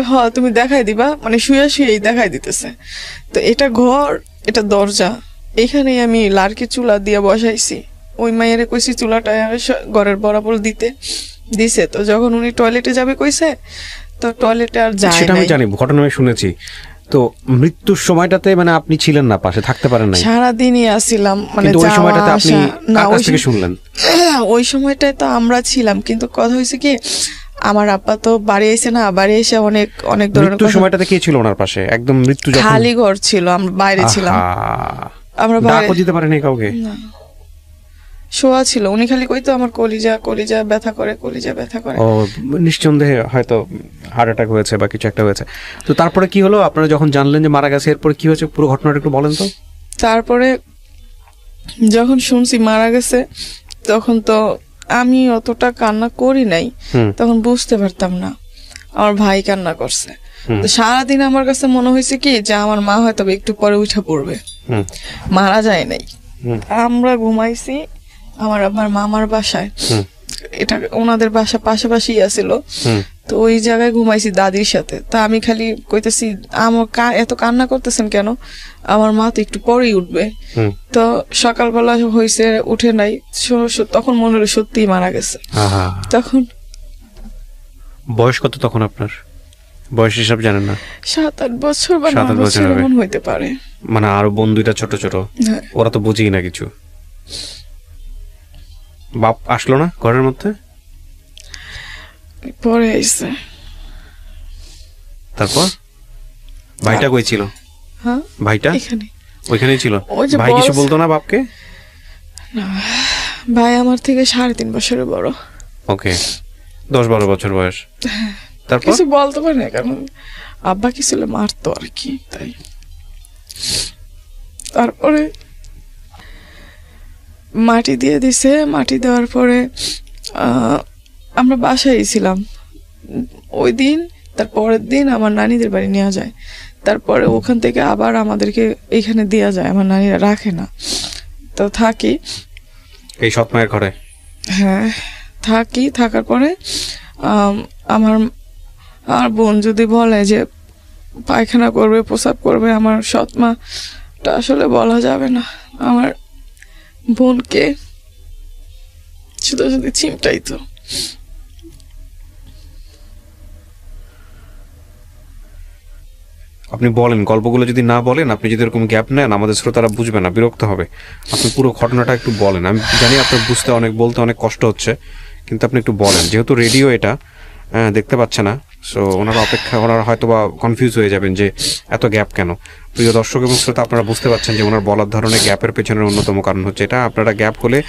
হ্যাঁ তুমি দেখাই দিবা, মানে শুয়ে শুয়েই দেখাই দিতেছে। তো এটা ঘর, এটা দরজা, এখানেই আমি লার্কি চুলা দিয়ে বসাইছি। ওই মায়ের কইছি চুলাটা ঘরের বরাবর দিছে। তো যখন উনি টয়লেটে যাবে কইছে, তো টয়লেটে আর যায় না। সেটা আমি জানি, ঘটনা আমি শুনেছি। তো মৃত্যুর সময়টাতে মানে আপনি ছিলেন না, পাশে থাকতে পারেন নাই, সারাদিনই আসছিলাম, মানে কিন্তু ওই যাওয়া সময়টাতে আপনি আসা। না, কার কাছ থেকে শুনলেন? ওই সময়টায় তো আমরা ছিলাম, কিন্তু কথা হয়েছে কি, আমার আব্বা তো বাড়ি এসে না, বাড়ি এসে অনেক অনেক ধরনের মৃত্যুর সময়টাতে কে ছিল ওনার পাশে? একদম মৃত্যু যখন খালি ঘর ছিল, আমরা বাইরে ছিলাম, আমরা বাইরে ডাকও দিতে পারেনি কাউকে? না, শোয়া ছিল। উনি খালি কইতো আমার কলিজা কলিজা ব্যথা করে, কলিজা ব্যথা করে। ও, নিঃসন্দেহে হয়তো হার্ট অ্যাটাক হয়েছে বা কিছু একটা হয়েছে। তো তারপরে কি হলো? আপনারা যখন জানলেন যে মারা গেছে, এরপরে কি হয়েছে পুরো ঘটনাটা একটু বলেন তো। তারপরে যখন শুনছি মারা গেছে, তখন তো আমি অতটা কান্না করি নাই, তখন বুঝতে পারতাম না। আমার ভাই কান্না করছে। তো সারাদিন আমার কাছে মনে হয়েছে কি যে আমার মা হয়তো একটু পরে উঠে পড়বে, মারা যায় নাই। আমরা ঘুমাইছি আমার মামার বাসায়, এটা ওনাদের বাসা পাশাপাশি আছিল, তো ওই জায়গায় ঘুমাইছি দাদির সাথে। তা আমি খালি কইতেছি আমার এত কান্না করতেছেন কেন, আমার মা তো একটু পরেই উঠবে। তো সকালবেলা হয়েছে, উঠে নাই, তখন মনে হলো সত্যিই মারা গেছে। তখন বয়স কত তখন আপনার? বয়স হিসাব জানেন না? 7-8 বছর বা 9 বছর এমন হইতে পারে। মানে আরো বোন দুইটা ছোট ছোট, ওরা তো বুঝেই না কিছু। বাপ আসলো না ঘরের মধ্যে? পরে আইছে। তারপর ভাইটা কই ছিল? হ্যাঁ, ভাইটা এখানে ওইখানেই ছিল। ভাই কিছু বলতো না বাপকে? না, ভাই আমার থেকে 3.5 বছরের বড়। ওকে, 10-12 বছর বয়স। তারপর কিছু বলতে পারে না, কারণ আব্বা কি ছিল মারতো আর কি, তাই। তারপরে মাটি দিয়ে দিছে, মাটি দেওয়ার পরে আমরা বাসায় ছিলাম ওই দিন। তার পরের দিন আমার নানিদের বাড়ি নেওয়া যায়, তারপরে ওখান থেকে আবার আমাদেরকে এখানে দেওয়া যায়, আমার নানিরা রাখে না। তো থাকি এই সৎ মায়ের ঘরে। হ্যাঁ, থাকি। থাকার পরে আমার বোন যদি বলে যে পায়খানা করবে, প্রসাব করবে, আমার সৎ মাটা আসলে বলা যাবে না। আমার বোনকে শুধু শুধু চিমটাইতো। আপনি বলেন, গল্পগুলো যদি না বলেন, আপনি যদি এরকম গ্যাপ নেন, আমাদের শ্রোতারা বুঝবে না, বিরক্ত হবে। আপনি পুরো ঘটনাটা একটু বলেন। আমি জানি আপনার বুঝতে বলতে অনেক কষ্ট হচ্ছে, কিন্তু আপনি একটু বলেন। যেহেতু রেডিও এটা দেখতে পাচ্ছে না, সো ওনারা হয়তো বা কনফিউজ হয়ে যাবেন যে এত গ্যাপ কেন। প্রিয় দর্শক এবং শ্রোতা, আপনারা বুঝতে পারছেন যে ওনার বলার ধরনের গ্যাপের পেছনের অন্যতম কারণ হচ্ছে এটা। আপনারা গ্যাপ হলে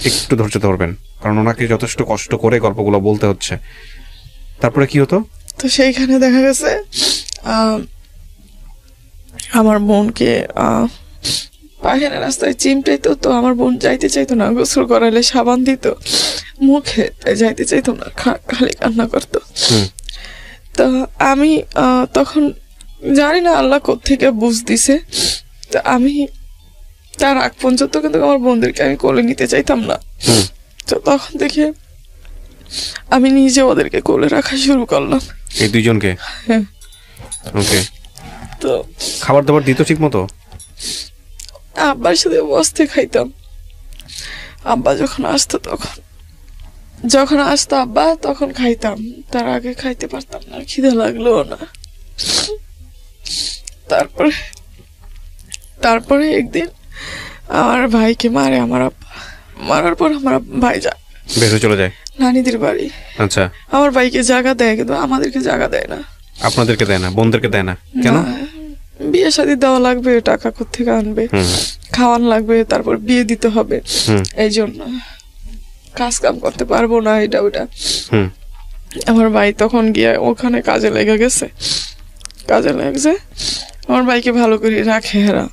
একটু ধৈর্য ধরবেন, কারণ ওনাকে যথেষ্ট কষ্ট করে গল্পগুলো বলতে হচ্ছে। তারপরে কি হতো? তো সেইখানে দেখা গেছে আমার বোনকে পায়খানা রাস্তায় চিমটাইতো। তো আমার বোন যাইতে চাইতো না, গোসল করাইলে সাবান দিত মুখে, তাই যাইতে চাইতো না, খালি কান্না করতো। তো আমি তখন জানি না আল্লাহ কোত্থেকে বুঝ দিছে, তো আমি তার আগ পর্যন্ত কিন্তু আমার বোনদেরকে আমি কোলে নিতে চাইতাম না। তো তখন থেকে আমি নিজে ওদেরকে কোলে রাখা শুরু করলাম, এই দুইজনকে। হ্যাঁ। ওকে। তো খাবার দাবার দিত ঠিক মতো? আব্বার সাথে বসতে খাইতাম। আব্বা যখন আসতো আব্বা তখন খাইতাম, তার আগে খাইতে পারতাম না, খিদে লাগলো না। তারপরে একদিন আমার ভাইকে মারে আমার আব্বা। মারার পর আমার ভাই যায়, বের চলে যায় নানিদের বাড়ি। আচ্ছা। আমার ভাইকে জায়গা দেয়, কিন্তু আমাদেরকে জায়গা দেয় না। আপনাদেরকে দেয় না? বোনদেরকে দেয় না কেন? বিয়ে শাদী দেওয়া লাগবে, টাকা কোত্থেকে আনবে, খাওয়ান লাগবে, তারপর বিয়ে দিতে হবে, এই জন্য কাজ কাম করতে পারবো না, এটা ওটা। আমার ভাই তখন গিয়ে ওখানে কাজে লেগে গেছে। আমার ভাইকে ভালো করে রাখে, এরা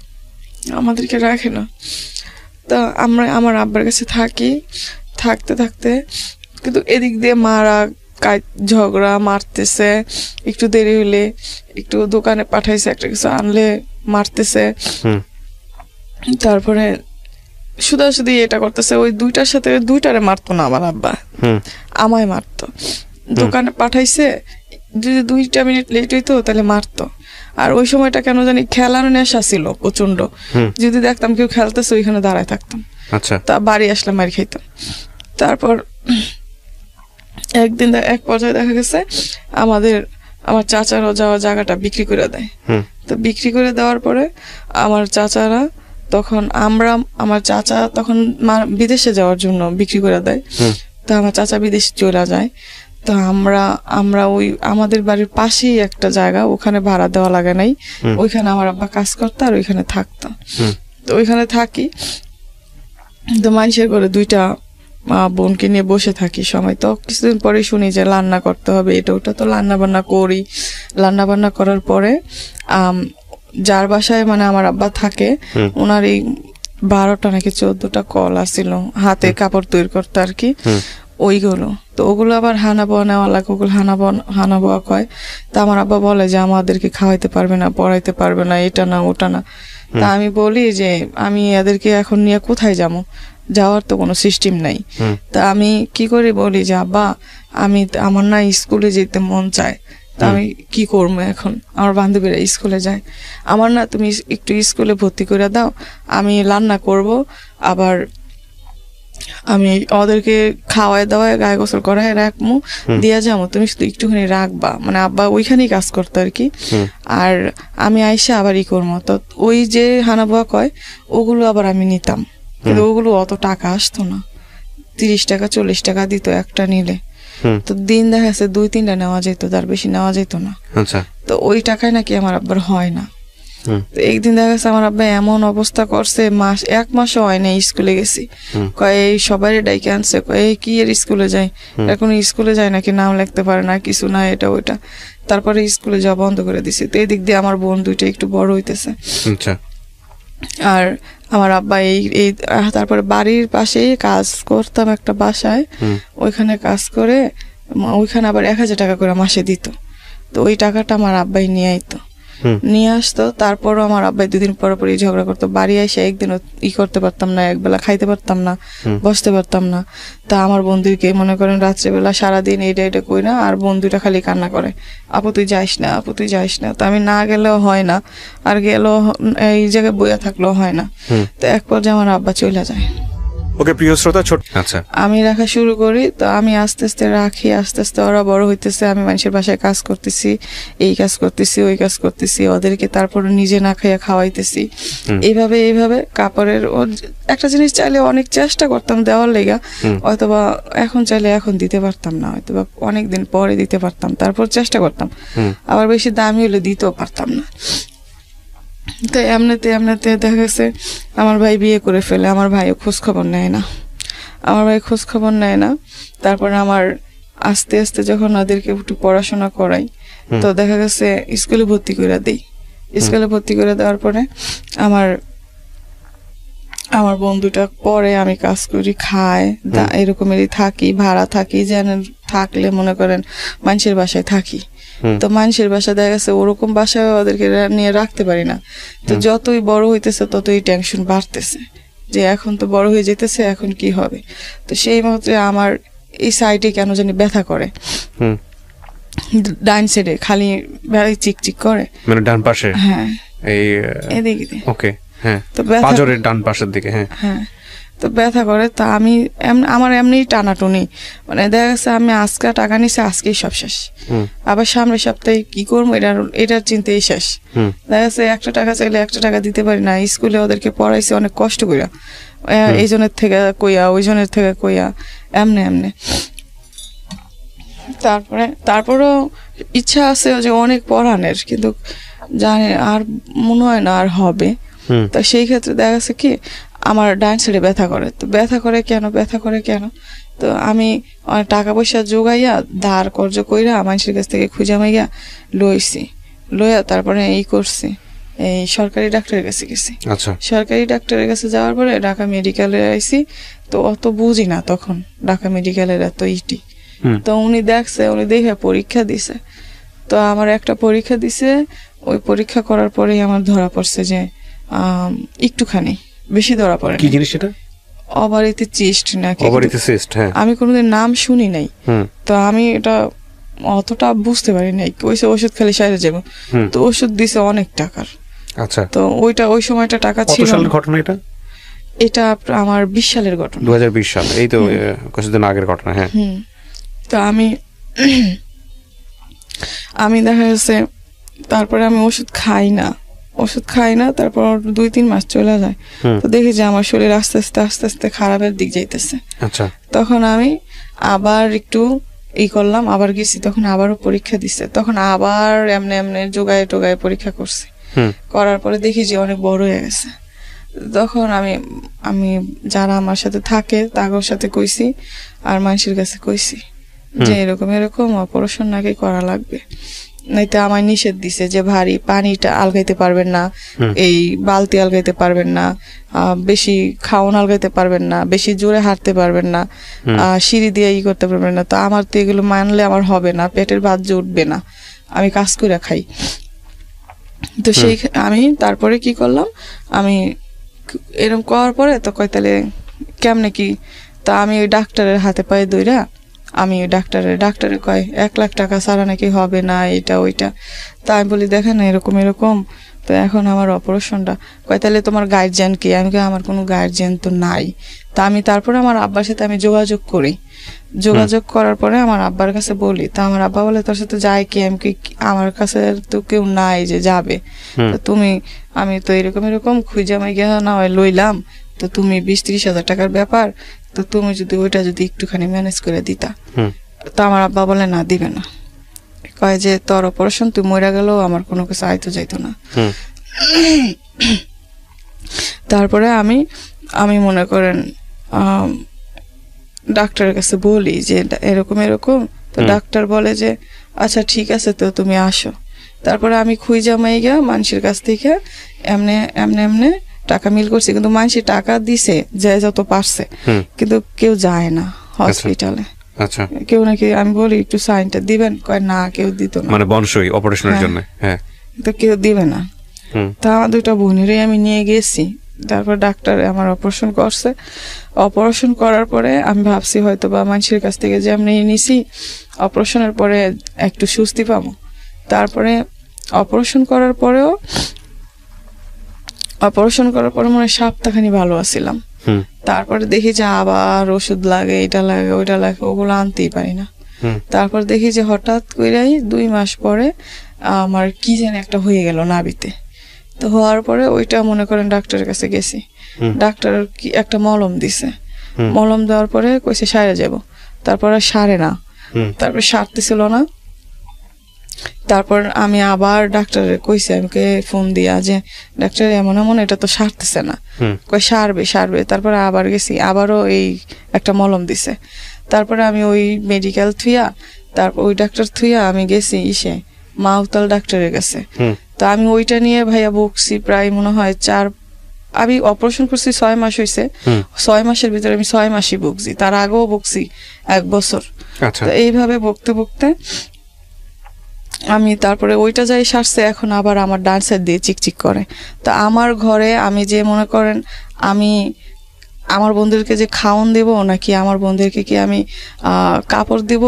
আমাদেরকে রাখে না। তা আমরা আমার আব্বার কাছে থাকতে কিন্তু এদিক দিয়ে মারা, ঝগড়া, মারতেছে, একটু দেরি হলে একটু দোকানে পাঠাইছে, একটা কিছু আনলে মারতেছে। তারপরে শুধু এটা করতেছে। ওই দুইটারে মারতো না আমার আব্বা, আমায় মারতো। দোকানে পাঠাইছে, যদি 2 মিনিট লেট হইতো তাহলে মারতো। আর ওই সময়টা কেন জানি খেলার নেশা ছিল প্রচন্ড। যদি দেখতাম কেউ খেলতেছে, ওইখানে দাঁড়ায় থাকতাম। আচ্ছা। তা বাড়ি আসলে মার খাইতাম। তারপর একদিন এক পর্যায়ে দেখা গেছে আমাদের আমার চাচারও যাওয়া জায়গাটা বিক্রি করে দেয়। হুম তো বিক্রি করে দেওয়ার পরে আমার চাচারা তখন আমার চাচা তখন বিদেশে যাওয়ার জন্য বিক্রি করে দেয়। হুম তো আমার চাচা বিদেশে চলে যায়। তো আমরা ওই আমাদের বাড়ির পাশেই একটা জায়গা, ওখানে ভাড়া দেওয়া লাগে নাই, ওইখানে আমার আব্বা কাজ করতো আর ওইখানে থাকতো। হুম তো ওইখানে থাকি, তো মানুষের ঘরে 2টা বোনকে নিয়ে বসে থাকি সময়। তো কিছুদিন পরে শুনি যে রান্না করতে হবে, এটা ওটা, তো রান্না বান্না করি। রান্না বান্না করার পরে যার বাসায় মানে আমার আব্বা থাকে, ওনার এই 12টা নাকি 14টা কল আসছিল হাতে কাপড় তৈরি করতে আর কি, ওইগুলো। তো ওগুলো আবার হানাবোয়া নেওয়া লাগে, ওগুলো হানাবোয়া কয়। তা আমার আব্বা বলে যে আমাদেরকে খাওয়াইতে পারবে না, পড়াইতে পারবে না, এটা না ওটা না। তা আমি বলি যে আমি এদেরকে এখন নিয়ে কোথায় যাবো, যাওয়ার তো কোনো সিস্টেম নাই। তা আমি কি করে বলি যে আব্বা আমার না স্কুলে যেতে মন চায়, তা আমি কি করবো এখন, আমার বান্ধবীরা স্কুলে যায়, আমার না তুমি একটু স্কুলে ভর্তি করে দাও, আমি রান্না করব, আবার আমি ওদেরকে খাওয়ায় দাওয়ায় গায়ে গোসল করায় রাখবো, দিয়া যাবো, তুমি শুধু একটুখানি রাখবা। মানে আব্বা ওইখানেই কাজ করতো আর কি। আর আমি আইসা আবার করবো। তো ওই যে হানাবোয়া কয় ওগুলো আবার আমি নিতাম, কিন্তু ওগুলো অত টাকা আসতো না, 30 টাকা 40 টাকা দিত একটা নিলে। তো দিন দেখা যাচ্ছে 2-3টা নেওয়া যেত, তার বেশি নেওয়া যেত না। তো ওই টাকায় নাকি আমার আব্বার হয় না। তো একদিন দেখা গেছে আমার আব্বা এমন অবস্থা করছে, 1 মাসও হয় না স্কুলে গেছি, কয় এই সবাই ডাইকে আনছে, কয় এই কি এর স্কুলে যায়, এখন স্কুলে যায় নাকি, নাম লিখতে পারে না, কিছু না, এটা ওইটা। তারপরে স্কুলে যাওয়া বন্ধ করে দিছি। তো এই দিক দিয়ে আমার বোন 2টা একটু বড় হইতেছে। আর আমার আব্বা এই তারপরে বাড়ির পাশেই কাজ করতাম একটা বাসায়, ওইখানে কাজ করে ওইখানে আবার 1000 টাকা করে মাসে দিত। তো ওই টাকাটা আমার আব্বাই নিয়ে আইতো, নিয়ে আসতো। তারপরও আমার আব্বাই 2 দিন পরে পরে ঝগড়া করতো, বাড়ি এসে একদিনও করতে পারতাম না, একবেলা খাইতে পারতাম না, বসতে পারতাম না। তা আমার বন্ধুকে মনে করেন রাত্রেবেলা সারাদিন এটা কই না, আর বন্ধুটা খালি কান্না করে, আপু তুই যাইস না, আপু তুই যাইস না। তো আমি না গেলেও হয় না, আর গেলেও এই জায়গায় বইয়া থাকলেও হয় না। তো এক পর্যায়ে আমার আব্বা চলে যায়। ওকে প্রিয় শ্রোতা, আচ্ছা আমি রাখা শুরু করি। তো আমি আস্তে আস্তে রাখি, আস্তে আস্তে ওরা বড় হইতেছে, আমি মানুষের বাসায় কাজ করতেছি, এই কাজ করতেছি, ওই কাজ করতেছি, ওদেরকে তারপরে নিজে না খাইয়া খাওয়াইতেছি। এইভাবে কাপড়ের একটা জিনিস চাইলে অনেক চেষ্টা করতাম দেওয়ার লেগা, হয়তোবা এখন চাইলে এখন দিতে পারতাম না, হয়তোবা অনেকদিন পরে দিতে পারতাম, তারপর চেষ্টা করতাম। আবার বেশি দামি হলে দিতেও পারতাম না। তো এমনিতে দেখা গেছে আমার ভাই বিয়ে করে ফেলে, আমার ভাইও খোঁজ খবর নেয় না। তারপরে আমার আস্তে আস্তে যখন ওদেরকে একটু পড়াশোনা করাই, তো দেখা গেছে স্কুলে ভর্তি করে দেই। স্কুলে ভর্তি করে দেওয়ার পরে আমার বন্ধুটা পরে আমি কাজ করি, খায়, এরকমেরই থাকি, ভাড়া থাকি, যেন থাকলে মনে করেন মানুষের বাসায় থাকি। তো মানুষের বাসা দেখা গেছে ওরকম বাসায় ওদেরকে নিয়ে রাখতে পারি না। তো যতই বড় হইতেছে ততই টেনশন বাড়তেছে যে এখন তো বড় হয়ে যেতেছে, এখন কি হবে। তো সেই মুহূর্তে আমার এই সাইডে কেন জানি ব্যথা করে, ডান সাইডে খালি চিকচিক করে, মানে ডান পাশে, হ্যাঁ এই এদিকে, ওকে হ্যাঁ, তো পাঁজরের ডান পাশের দিকে, হ্যাঁ তো ব্যথা করে। তা আমার এমনি টানাটুনি, মানে দেখা গেছে আমি আজকে টাকা নিছি, আজকেই সব শেষ, আবার সামনের সপ্তাহে কি করবো এটার চিন্তাই শেষ। দেখা গেছে 1 টাকা চাইলে 1 টাকা দিতে পারি না। স্কুলে ওদেরকে পড়াইছি অনেক কষ্ট কইরা, এই জনের থেকে কইয়া, ওই জনের থেকে কইয়া, এমনে। তারপরেও ইচ্ছা আছে যে অনেক পড়ানোর, কিন্তু জানি আর মনে হয় না আর হবে। তো সেই ক্ষেত্রে দেখা গেছে কি আমার ডান সাইডে ব্যথা করে। তো ব্যথা করে কেন, তো আমি অনেক টাকা পয়সা জোগাইয়া ধার কর্জ কইরা মানুষের কাছ থেকে খুঁজা মাইয়া লইয়া তারপরে করছি, এই সরকারি ডাক্তারের কাছে গেছি। আচ্ছা, সরকারি ডাক্তারের কাছে যাওয়ার পরে ঢাকা মেডিকেলে আইছি। তো অত বুঝি না তখন ঢাকা মেডিকেলের এত তো উনি দেখে পরীক্ষা দিছে। তো আমার একটা পরীক্ষা দিছে, ওই পরীক্ষা করার পরেই আমার ধরা পড়ছে যে একটুখানি বেশি ধরা পড়ে। কি জিনিস এটা? ওভারিতে সিস্ট নাকি, ওভারিতে সিস্ট, হ্যাঁ। আমি কোনোদিন নাম শুনি নাই, তো আমি এটা অতটা বুঝতে পারি নাই। ওষুধ খালি সাইরে যাবো, তো ওষুধ দিছে অনেক টাকার। আচ্ছা, তো ওই সময়টা টাকা ছিল। কত সালের ঘটনা এটা? এটা আমার 20 সালের ঘটনা, 2020 সাল, এই তো কিছুদিন আগের ঘটনা, হ্যাঁ। তো আমি আমি দেখা যাচ্ছে তারপরে আমি ওষুধ খাই না, তারপর 2-3 মাস চলে যায়। তো দেখি যে আমার শরীর আস্তে আস্তে খারাপের দিক যাইতেছে। আচ্ছা, তখন আমি আবার একটু করলাম, আবার গেছি, তখন আবারও পরীক্ষা দিছে, তখন আবার এমনি যোগায় টোগায় পরীক্ষা করছি। করার পরে দেখি যে অনেক বড় হয়ে গেছে। তখন আমি যারা আমার সাথে থাকে তাদের সাথে কইছি, আর মানুষের কাছে কইছি যে এরকম অপারেশন নাকি করা লাগবে, নাইতে আমায় নিষেধ দিছে যে ভারী পানিটা আলগাইতে পারবেন না, এই বালতি আলগাইতে পারবেন না, বেশি খাওয়ান আলগাইতে পারবেন না, বেশি জোরে হাঁটতে পারবেন না, সিঁড়ি দিয়ে করতে পারবেন না। তো আমার তো এগুলো মানলে আমার হবে না, পেটের ভাত যে উঠবে না, আমি কাজ করে খাই। তো সেই আমি তারপরে কি করলাম, আমি এরকম করার পরে তো কয় তাহলে কেমনে কি, তা আমি ওই ডাক্তারের হাতে পায়ে দইরা আমি ওই ডাক্তারে কয় 1 লাখ টাকা ছাড়া নাকি হবে না, এটা ওইটা। তা আমি বলি দেখেন এরকম, তো এখন আমার অপারেশনটা, কয় তাহলে তোমার গার্জিয়ান কি? আমি কই আমার কোনো গার্জিয়ান তো নাই। তা আমি তারপরে আমার আব্বার সাথে আমি যোগাযোগ করি, যোগাযোগ করার পরে আমার আব্বার কাছে বলি, তা আমার আব্বা বলে তোর সাথে যায় কি? আমি কি আমার কাছে তো কেউ নাই যে যাবে, আমি তো এরকম খুঁজে আমি গিয়ে না হয় লইলাম, তো তুমি 20-30 হাজার টাকার ব্যাপার, তো তুমি যদি ওইটা যদি একটুখানি ম্যানেজ করে দিতা। তো আমার আব্বা বলে না, দিবে না, কয় যে তোর অপারেশন তুই মরে গেলেও আমার কোনো কিছু আইতো যাইতো না। তারপরে আমি মনে করেন ডাক্তারের কাছে বলি যে এরকম, তো ডাক্তার বলে যে আচ্ছা ঠিক আছে, তো তুমি আসো। তারপরে আমি খুঁজা মাইগা মানুষের কাছ থেকে এমনে টাকা মিল করছি, কিন্তু মানুষ টাকা দিছে যে যত পারছে, কিন্তু কেউ যায় না হসপিটালে। আচ্ছা, কেউ নাকি আমি বলি একটু সাইনটা দিবেন, কয় না কেউ দিত না, মানে বনসই অপারেশনের জন্য। হ্যাঁ, তো কেউ দিবে না। তা আমার 2টা বোনেরই আমি নিয়ে গেছি। তারপর ডাক্তার আমার অপারেশন করছে। অপারেশন করার পরে আমি ভাবছি হয়তো বা মানুষের কাছ থেকে যে আমি নিছি, অপারেশনের পরে একটু স্বস্তি পাবো। তারপরে অপারেশন করার পরে মনে হয় সপ্তাহখানি ভালো আছিলাম। তারপরে দেখি যে আবার ওষুধ লাগে, এটা লাগে ওইটা লাগে, ওগুলো আনতেই পারি না। তারপর দেখি যে হঠাৎ করেই 2 মাস পরে আমার কি যেন একটা হয়ে গেল নাভিতে। তো হওয়ার পরে ওইটা মনে করেন ডাক্তারের কাছে গেছি, ডাক্তার কি একটা মলম দিছে, মলম দেওয়ার পরে কইছে সারে যাব, তারপরে সারে না, তারপরে সারতেছিল না। তারপর আমি আবার ডাক্তারের কইছি, আমাকে ফোন দিয়া যে ডাক্তার এমন এটা তো সারতেছে না, কই সারবে। তারপরে আবার গেছি, আবারও এই একটা মলম দিছে। তারপরে আমি ওই মেডিকেল থুইয়া, তারপর ওই ডাক্তার থুইয়া আমি গেছি মাউতাল ডাক্তারের কাছে। তো আমি ওইটা নিয়ে ভাইয়া বকছি প্রায় মনে হয় আমি অপারেশন করছি 6 মাস হয়েছে, 6 মাসের ভিতরে আমি 6 মাসই বকছি, তার আগেও বকছি 1 বছর। তো এইভাবে বকতে আমি তারপরে ওইটা যাই সারছে, এখন আবার আমার ডান সাইড দিয়ে চিকচিক করে। তো আমার ঘরে আমি যে মনে করেন আমি আমার বোনদেরকে যে খাওয়ান দেব, নাকি আমার বোনদেরকে কি আমি কাপড় দেব,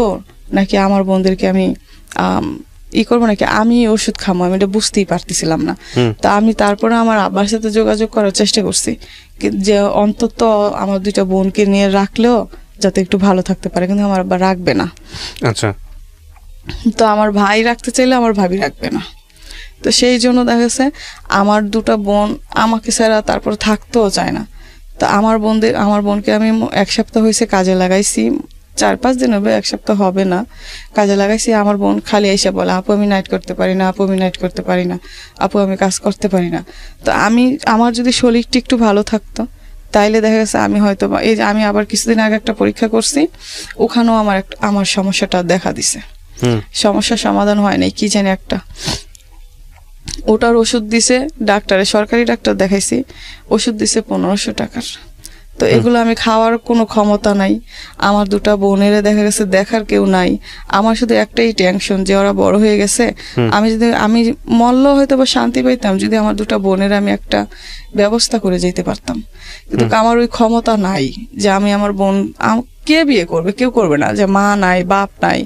নাকি আমার বোনদেরকে আমি করবো, নাকি আমি ওষুধ খাবো, আমি এটা বুঝতেই পারতেছিলাম না। তা আমি তারপরে আমার আব্বার সাথে যোগাযোগ করার চেষ্টা করছি যে অন্তত আমার 2টা বোনকে নিয়ে রাখলেও যাতে একটু ভালো থাকতে পারে, কিন্তু আমার আব্বা রাখবে না। আচ্ছা, তো আমার ভাই রাখতে চাইলে আমার ভাবি রাখবে না। তো সেই জন্য দেখা গেছে আমার 2টা বোন আমাকে ছাড়া তারপর থাকতেও চায় না। তো আমার বোনকে আমি 1 সপ্তাহ হয়েছে কাজে লাগাইছি, 4-5 দিন হবে, 1 সপ্তাহ হবে না, কাজে লাগাইছি। আমার বোন খালি এসে বলে আপু আমি নাইট করতে পারি না, আপু আমি নাইট করতে পারি না, আপু আমি কাজ করতে পারি না। তো আমার যদি শরীরটা একটু ভালো থাকতো তাইলে দেখা গেছে আমি হয়তো এই যে আমি আবার কিছুদিন আগে একটা পরীক্ষা করছি, ওখানেও আমার সমস্যাটা দেখা দিছে, সমস্যার সমাধান হয় নাই, কি জানি একটা ওটার ওষুধ দিছে সরকারি ডাক্তার দেখাইছি, ওষুধ দিছে 1500 টাকার। তো এগুলো আমি খাওয়ার কোনো ক্ষমতা নাই, আমার 2টা বোনেরা দেখা গেছে দেখার কেউ নাই। আমার শুধু একটাই টেনশন যে ওরা বড় হয়ে গেছে, আমি মরলেও হয়তো বা শান্তি পাইতাম যদি আমার 2টা বোনের আমি একটা ব্যবস্থা করে যেতে পারতাম, কিন্তু আমার ওই ক্ষমতা নাই যে আমি আমার বোন, কে বিয়ে করবে? কেউ করবে না, যে মা নাই, বাপ নাই,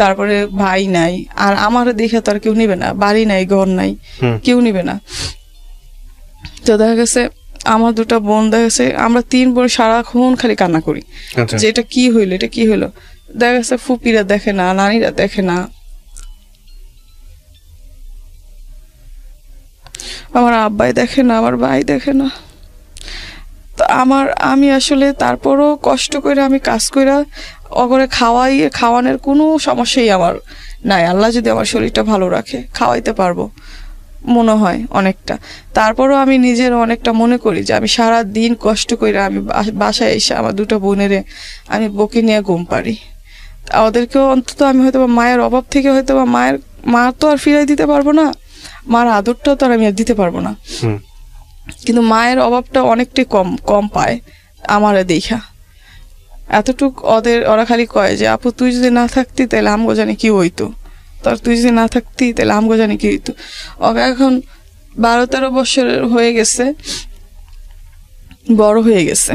তারপরে ভাই নাই, আর আমার দেখে তো আর কেউ নিবে না, বাড়ি নাই, ঘর নাই, কেউ নিবে না। তো দেখা গেছে আমার 2টা বোন দেখা গেছে আমরা 3 বোন সারাক্ষণ খালি কান্না করি যে এটা কি হইলো। দেখা গেছে ফুপিরা দেখে না, নানিরা দেখে না, আমার আব্বাই দেখে না, আমার ভাই দেখে না। তো আমি আসলে তারপরও কষ্ট করে আমি কাজ করে অগরে খাওয়ানোর কোনো সমস্যাই আমার নাই। আল্লাহ যদি আমার শরীরটা ভালো রাখে খাওয়াইতে পারবো মনে হয় অনেকটা। তারপরও আমি নিজের অনেকটা মনে করি যে আমি সারা দিন কষ্ট করে আমি বাসায় এসে আমার দুটো বোনেরে আমি বকে নিয়ে ঘুম পারি। ওদেরকেও অন্তত আমি হয়তো বা মায়ের অভাব থেকে হয়তো বা মা তো আর ফিরাই দিতে পারবো না, মার আদরটাও তো আর আমি আর দিতে পারবো না, কিন্তু মায়ের অভাবটা অনেকটাই কম পায় আমারে দেখা। এতটুক ওরা খালি কয় যে আপু তুই যদি না থাকতি তাহলে আমগো জানি কি হইতো, তুই যদি না থাকতি তাহলে আমগো জানি কি হইতো। ওকে এখন 12-13 বছরের হয়ে গেছে, বড় হয়ে গেছে,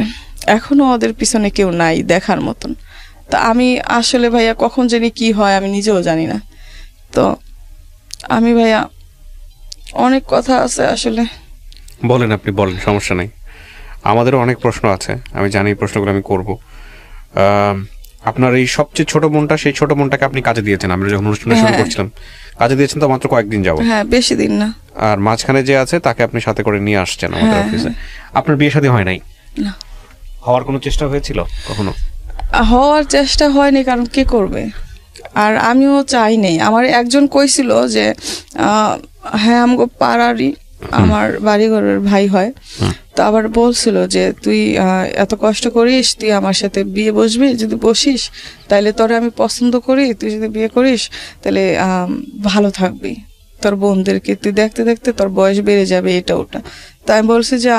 এখনো ওদের পিছনে কেউ নাই দেখার মতন। তা আমি আসলে ভাইয়া কখন জানি কি হয় আমি নিজেও জানি না। তো আমি ভাইয়া অনেক কথা আছে আসলে। বলেন, আপনি বলেন, সমস্যা নাই। আমাদেরও অনেক প্রশ্ন আছে, আমি জানি এই প্রশ্নগুলো আমি করব। আপনার এই সবচেয়ে ছোট বোনটা, সেই ছোট বোনটাকে আপনি কাজে দিয়েছেন আমরা যখন অনুষ্ঠানটা শুরু করছিলাম, কাজে দিয়েছেন তো মাত্র কয়েকদিন যাবো। হ্যাঁ, বেশি দিন না। আর মাঝখানে যে আছে তাকে আপনি সাথে করে নিয়ে আসছেন আমাদের অফিসে। আপনার বিয়ে শাদী হয় নাই? না। হওয়ার কোনো চেষ্টা হয়েছিল কখনো? হওয়ার চেষ্টা হয়নি, কারণ কে করবে, আর আমিও চাই নেই। আমার একজন কইছিল যে হ্যাঁ আমগো পাড়ারই আমার বাড়িঘরের ভাই হয়, তো আবার বলছিল যে তুই এত কষ্ট করিস, তুই আমার সাথে বিয়ে বসবি, যদি বসিস তাহলে তোরে আমি পছন্দ করি, তুই যদি বিয়ে করিস তাহলে ভালো থাকবি, তোর বোনদেরকে তুই দেখতে দেখতে তোর বয়স বেড়ে যাবে, এটা ওটা। তো আমি বলছি যে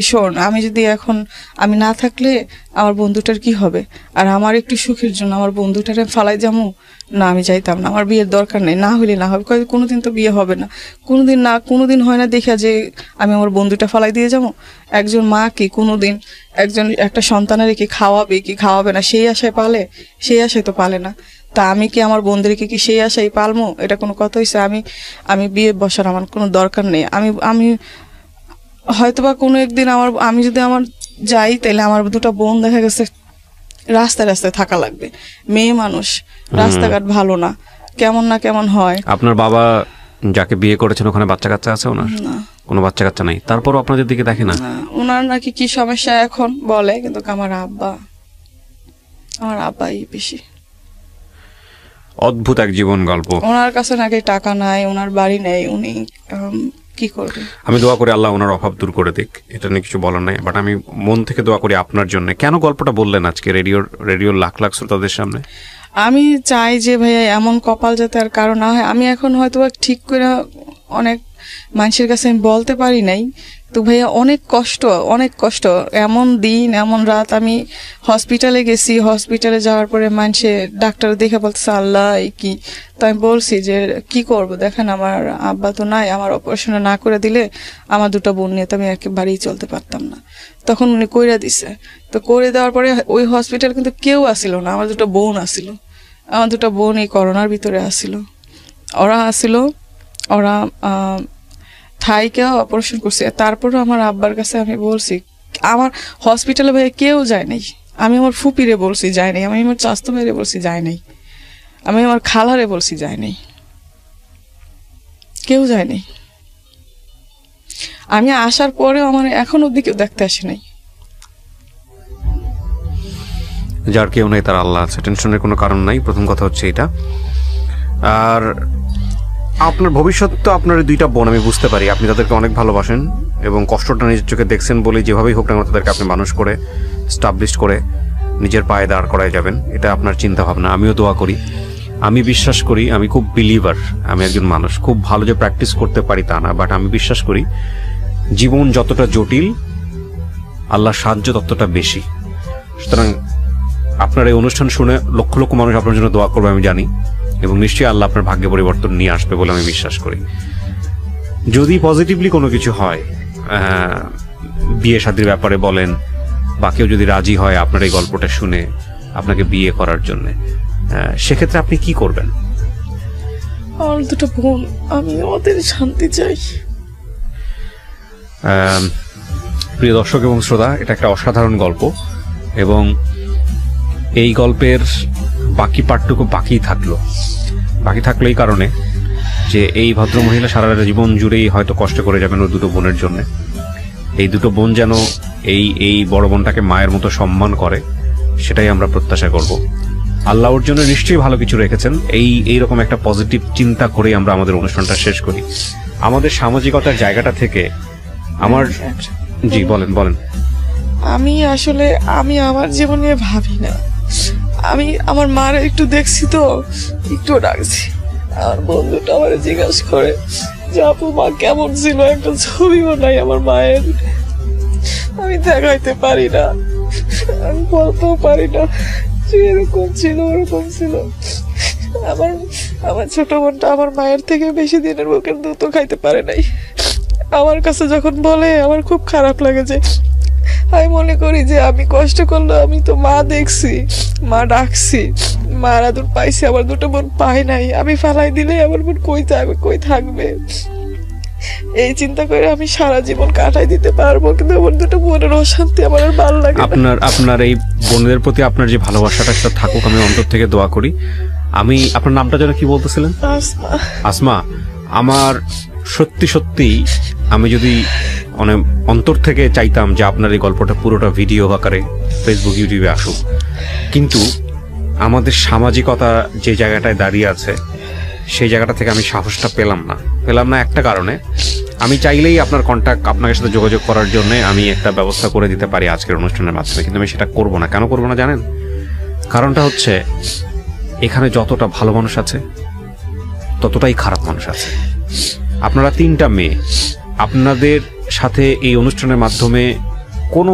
শোন, আমি যদি এখন আমি না থাকলে আমার বন্ধুটার কি হবে, আর আমার একটু সুখের জন্য আমার বন্ধুটারে ফালাই যাবো না, আমি চাইতাম না, আমার বিয়ের দরকার নেই, না হলে না হবে, কোনোদিন তো বিয়ে হবে না, কোনোদিন হয় না দেখা যে আমি আমার বন্ধুটা ফালাই দিয়ে যাবো। একজন মা কি কোনোদিন একটা সন্তানের কি খাওয়াবে না, সেই আশায় পালে, সেই আশায় তো পালে না। তা আমি কি আমার বোনদেরকে কি সেই আশায় পালমো? এটা কোনো কথা হয়েছে? আমি বিয়ে বসার আমার কোনো দরকার নেই। আমি হয়তোবা কোনো একদিন আমি যদি যাই তাহলে আমার দুটো বোন দেখা গেছে রাস্তায় রাস্তায় থাকা লাগবে, মেয়ে মানুষ, রাস্তাঘাট ভালো না, কেমন হয়। আপনার বাবা যাকে বিয়ে করেছেন ওখানে বাচ্চা কাচ্চা আছে ওনার? না, কোনো বাচ্চা কাচ্চা নাই। তারপরও আপনাদের দিকে দেখে না? ওনার নাকি কি সমস্যা এখন বলে, কিন্তু আমার আব্বাই বেশি। অদ্ভুত এক জীবন গল্প। ওনার কাছে নাকি টাকা নাই, ওনার বাড়ি নেই, উনি কি করবে? আমি দোয়া করি আল্লাহ ওনার অভাব দূর করে দিক, এটা নিয়ে কিছু বলার নাই, বাট আমি মন থেকে দোয়া করি আপনার জন্য। কেন গল্পটা বললেন আজকে রেডিওর লাখ লাখ শ্রোতাদের সামনে? আমি চাই যে ভাইয়া এমন কপাল যাতে আর কারো না হয়। আমি এখন হয়তো ঠিক করে অনেক মানুষের কাছে আমি বলতে পারি নাই, তো ভাইয়া অনেক কষ্ট, এমন দিন এমন রাত। আমি হসপিটালে গেছি, হসপিটালে যাওয়ার পরে মানুষে ডাক্তার দেখে বলতেছে আল্লাহ কি। তো আমি বলছি যে কি করব, দেখেন আমার আব্বা তো নাই, আমার অপারেশন না করে দিলে আমার দুটো বোন নিয়ে তো আমি একেবারেই চলতে পারতাম না। তখন উনি কইরা দিছে। তো করে দেওয়ার পরে ওই হসপিটাল কিন্তু কেউ আসিল না, আমার দুটো বোন আসিল। আমার দুটো বোন এই করোনার ভিতরে আসিল, ওরা থাইকে অপারেশন করছে। তারপরও আমার আব্বার কাছে আমি বলছি, আমার হসপিটালে ভাই কেউ যায় নাই। আমি আমার ফুপিরে বলছি যায় নাই, আমি আমার চাস্তো ভাইরে বলছি যায় নাই, আমি আমার খালারে বলছি যায় নাই, কেউ যায় নাই। আমি আসার পরেও আমার এখন অব্দি কেউ দেখতে আসে নাই। যার কেউ নেই তার আল্লাহ আছে, টেনশনের কোনো কারণ নাই। প্রথম কথা হচ্ছে এটা। আর আপনার ভবিষ্যৎ তো আপনার দুইটা বোন, আমি বুঝতে পারি আপনি তাদেরকে অনেক ভালোবাসেন এবং কষ্টটা নিজের চোখে দেখছেন বলে যেভাবেই হোক না তাদেরকে আপনি মানুষ করে স্টাবলিশ করে নিজের পায়ে দাঁড় করায় যাবেন, এটা আপনার চিন্তা ভাবনা। আমিও দোয়া করি, আমি বিশ্বাস করি, আমি খুব বিলিভার, আমি একজন মানুষ, খুব ভালো যে প্র্যাকটিস করতে পারি তা না, বাট আমি বিশ্বাস করি জীবন যতটা জটিল আল্লাহর সাহায্য ততটা বেশি। সুতরাং আপনার এই অনুষ্ঠান শুনে লক্ষ লক্ষ মানুষ আপনার জন্য দোয়া করবে আমি জানি, এবং নিশ্চয়ই আল্লাহ আপনার ভাগ্যে পরিবর্তন নিয়ে আসবে বলে আমি বিশ্বাস করি। যদি পজিটিভলি কোনো কিছু হয়, বিয়ে শাদীর ব্যাপারে বলেন, বা কেউ যদি রাজি হয় আপনার এই গল্পটা শুনে আপনাকে বিয়ে করার জন্য, সেক্ষেত্রে আপনি কি করবেন? আমার দুটো বোন, আমি ওদের শান্তি চাই। প্রিয় দর্শক এবং শ্রোতা, এটা একটা অসাধারণ গল্প, এবং এই গল্পের বাকি পার্টটুকু বাকি থাকলো এই কারণে যে এই ভদ্রমহিলা সারা জীবন জুড়েই হয়তো কষ্ট করে যাবেন ওর দুটো বোনের জন্য। এই দুটো বোন যেন এই বড় বোনটাকে মায়ের মতো সম্মান করে, সেটাই আমরা প্রত্যাশা করব। আল্লাহ ওর জন্য নিশ্চয়ই ভালো কিছু রেখেছেন। এইরকম একটা পজিটিভ চিন্তা করেই আমরা আমাদের অনুষ্ঠানটা শেষ করি। আমাদের সামাজিকতার জায়গাটা থেকে আমার জি বলেন বলেন। আমি আসলে আমার জীবন নিয়ে ভাবি না। আমি আমার মার একটু দেখছি তো, একটু ডাকছি। আমার বন্ধুটা আমার জিজ্ঞাসা করে যে আপু মা কেমন ছিল, একটা ছবিও নাই আমার মায়ের। আমি দেখাইতে পারি না, আমি বলতেও পারি না যে এরকম ছিল ওরকম ছিল। আমার ছোট বোনটা আমার মায়ের থেকে বেশি দিনের বুকের দুধও খাইতে পারে নাই। আমার কাছে যখন বলে আমার খুব খারাপ লাগে। যে আমি মনে করি যে আমি কষ্ট করলে, আমি তো মা দেখছি, মা ডাকছি, মার আদর পাইছি, আমার দুটো বোন পাই নাই। আমি ফালাই দিলে আমার বোন কই যাবে, কই থাকবে, এই চিন্তা করে আমি সারা জীবন কাটাই দিতে পারবো, কিন্তু আমার দুটো বোনের অশান্তি আমার আর ভালো লাগে না। আপনার এই বোনদের প্রতি আপনার যে ভালোবাসাটা সেটা থাকুক, আমি অন্তর থেকে দোয়া করি। আমি আপনার নামটা যেন কি বলতেছিলেন? আসমা। আমার সত্যি সত্যি আমি যদি মানে অন্তর থেকে চাইতাম যে আপনার এই গল্পটা পুরোটা ভিডিও আকারে ফেসবুক ইউটিউবে আসুক, কিন্তু আমাদের সামাজিকতা যে জায়গাটায় দাঁড়িয়ে আছে সেই জায়গাটা থেকে আমি সাহসটা পেলাম না একটা কারণে। আমি চাইলেই আপনার আপনার সাথে যোগাযোগ করার জন্য আমি একটা ব্যবস্থা করে দিতে পারি আজকের অনুষ্ঠানের মাধ্যমে, কিন্তু আমি সেটা করব না। কেন করব না জানেন? কারণটা হচ্ছে এখানে যতটা ভালো মানুষ আছে ততটাই খারাপ মানুষ আছে। আপনারা 3টা মেয়ে, আপনাদের সাথে এই অনুষ্ঠানের মাধ্যমে কোনো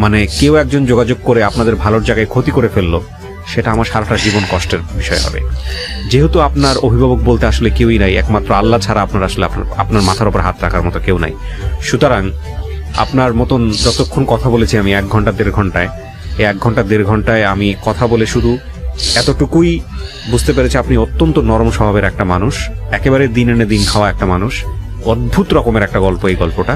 মানে কেউ একজন যোগাযোগ করে আপনাদের ভালোর জায়গায় ক্ষতি করে ফেললো, সেটা আমার সারাটা জীবন কষ্টের বিষয় হবে। যেহেতু আপনার অভিভাবক বলতে আসলে কেউই নাই, একমাত্র আল্লাহ ছাড়া আপনার আসলে আপনার মাথার উপর হাত রাখার মতো কেউ নাই। সুতরাং আপনার মতন যতক্ষণ কথা বলেছি আমি 1 ঘন্টা 1.5 ঘন্টায়, এই 1 ঘন্টা 1.5 ঘন্টায় আমি কথা বলে শুধু এতটুকুই বুঝতে পেরেছি আপনি অত্যন্ত নরম স্বভাবের একটা মানুষ, একেবারে দিন এনে দিন খাওয়া একটা মানুষ। অদ্ভুত রকমের একটা গল্প এই গল্পটা।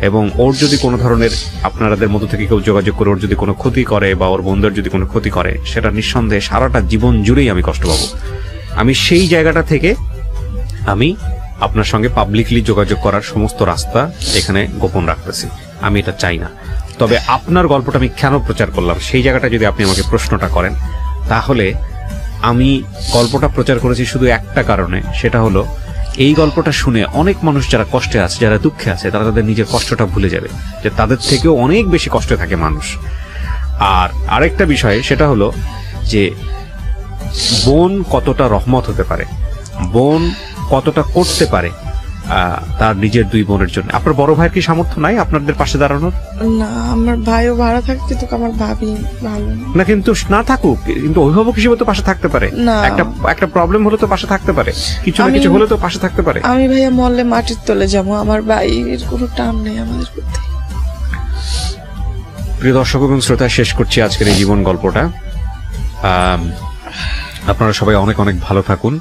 এবং ওর যদি কোনো ধরনের আপনাদের মধ্যে থেকে কেউ যোগাযোগ করে ওর যদি কোনো ক্ষতি করে বা ওর বন্ধুর যদি কোনো ক্ষতি করে, সেটা নিঃসন্দেহে সারাটা জীবন জুড়েই আমি কষ্ট পাবো। আমি সেই জায়গাটা থেকে আমি আপনার সঙ্গে পাবলিকলি যোগাযোগ করার সমস্ত রাস্তা এখানে গোপন রাখতেছি। আমি এটা চাই না। তবে আপনার গল্পটা আমি কেন প্রচার করলাম সেই জায়গাটা যদি আপনি আমাকে প্রশ্নটা করেন, তাহলে আমি গল্পটা প্রচার করেছি শুধু একটা কারণে, সেটা হলো এই গল্পটা শুনে অনেক মানুষ যারা কষ্টে আছে, যারা দুঃখে আছে, তারা তাদের নিজের কষ্টটা ভুলে যাবে, যে তাদের থেকেও অনেক বেশি কষ্টে থাকে মানুষ। আর আরেকটা বিষয় সেটা হলো যে বোন কতটা রহমত হতে পারে, বোন কতটা করতে পারে তার নিজের 2 বোনের জন্য। আপনার বড় ভাইয়ের কি সামর্থ্য নাই আপনাদের পাশে দাঁড়ানোর? না, আমার ভাইও ভাড়া থাকে, কিন্তু আমার ভাবি ভালো না। কিন্তু না থাকুক, কিন্তু অভিভাবক হিসেবে তো পাশে থাকতে পারে। একটা প্রবলেম হলে তো পাশে থাকতে পারে, কিছু না কিছু হলে তো পাশে থাকতে পারে। আমি ভাইয়া মরলে মাটির তলে যাবো, আমার ভাইয়ের কোনো টান নেই আমাদের প্রতি। প্রিয় দর্শক এবং শ্রোতা, শেষ করছি আজকের এই জীবন গল্পটা। আপনারা সবাই অনেক অনেক ভালো থাকুন।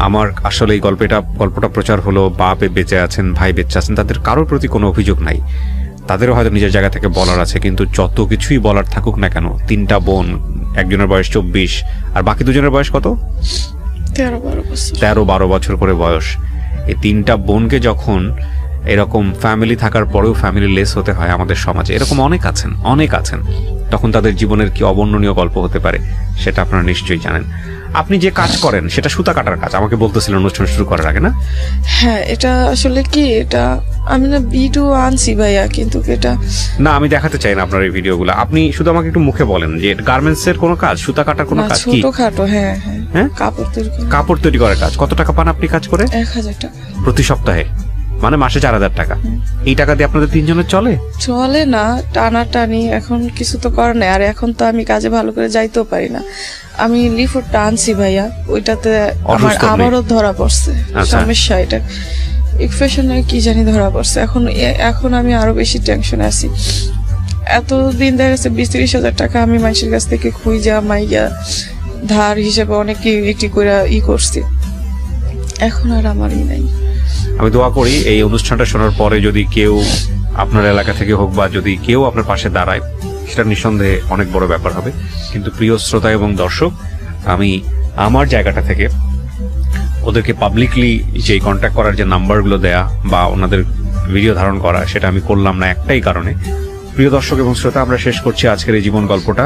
আমার আসলে এই গল্পটা প্রচার হলো, বাপ বেঁচে আছেন, ভাই বেঁচে আছেন, তাদের কারোর প্রতি কোনো অভিযোগ নাই। তাদেরও হয়তো নিজের জায়গা থেকে বলার আছে, কিন্তু যত কিছুই বলার থাকুক না কেন, 3টা বোন, একজনের বয়স 24 আর বাকি 2জনের বয়স কত? 13-12 বছর করে বয়স। এই 3টা বোনকে যখন এরকম ফ্যামিলি থাকার পরেও ফ্যামিলি লেস হতে হয় আমাদের সমাজে, এরকম অনেক আছেন, তখন তাদের জীবনের কি অবর্ণনীয় গল্প হতে পারে সেটা আপনারা নিশ্চয়ই জানেন। আপনি যে কাজ করেন সেটা সুতা কাটার কাজ, আমাকে বলতেছিলেন অনুষ্ঠান শুরু করার আগে, না? হ্যাঁ, এটা আসলে কি, এটা আমি না ভিডিও আনছি ভাইয়া, কিন্তু এটা না, আমি দেখাতে চাই না আপনার এই ভিডিওগুলো। আপনি শুধু আমাকে একটু মুখে বলেন যে গার্মেন্টস এর কোনো কাজ, সুতা কাটার কোনো কাজ কি? ছোটখাটো। হ্যাঁ, কাপড় তৈরি করার কাজ। কত টাকা পান আপনি কাজ করে? 1000 টাকা প্রতি সপ্তাহে, মানে মাসে 4000 টাকা। এই টাকা দিয়ে আপনাদের 3 জনের চলে না? টানাটানি এখন কিছু তো করার নেই। আর এখন তো আমি কাজে ভালো করে যাইতেও পারি না। আমি লিফটটা আনছি ভাইয়া, ওইটাতে আমার আবারও ধরা পড়ছে সমস্যা। এটা ইনফেকশনে কি জানি ধরা পড়ছে। এখন আমি আরো বেশি টেনশনে আছি। এতদিন দেখা গেছে 20-30 হাজার টাকা আমি মানুষের কাছ থেকে খুঁজা মাইয়া ধার হিসেবে অনেক একটি করে করছি, এখন আর আমারই নাই। আমি দোয়া করি এই অনুষ্ঠানটা শোনার পরে যদি কেউ আপনার এলাকা থেকে হোক বা যদি কেউ আপনার পাশে দাঁড়ায়, সেটা নিঃসন্দেহে অনেক বড় ব্যাপার হবে। কিন্তু প্রিয় শ্রোতা এবং দর্শক, আমি আমার জায়গাটা থেকে ওদেরকে পাবলিকলি যে কন্ট্যাক্ট করার যে নাম্বারগুলো দেয়া বা ওনাদের ভিডিও ধারণ করা, সেটা আমি করলাম না একটাই কারণে। প্রিয় দর্শক এবং শ্রোতা, আমরা শেষ করছি আজকের এই জীবন গল্পটা।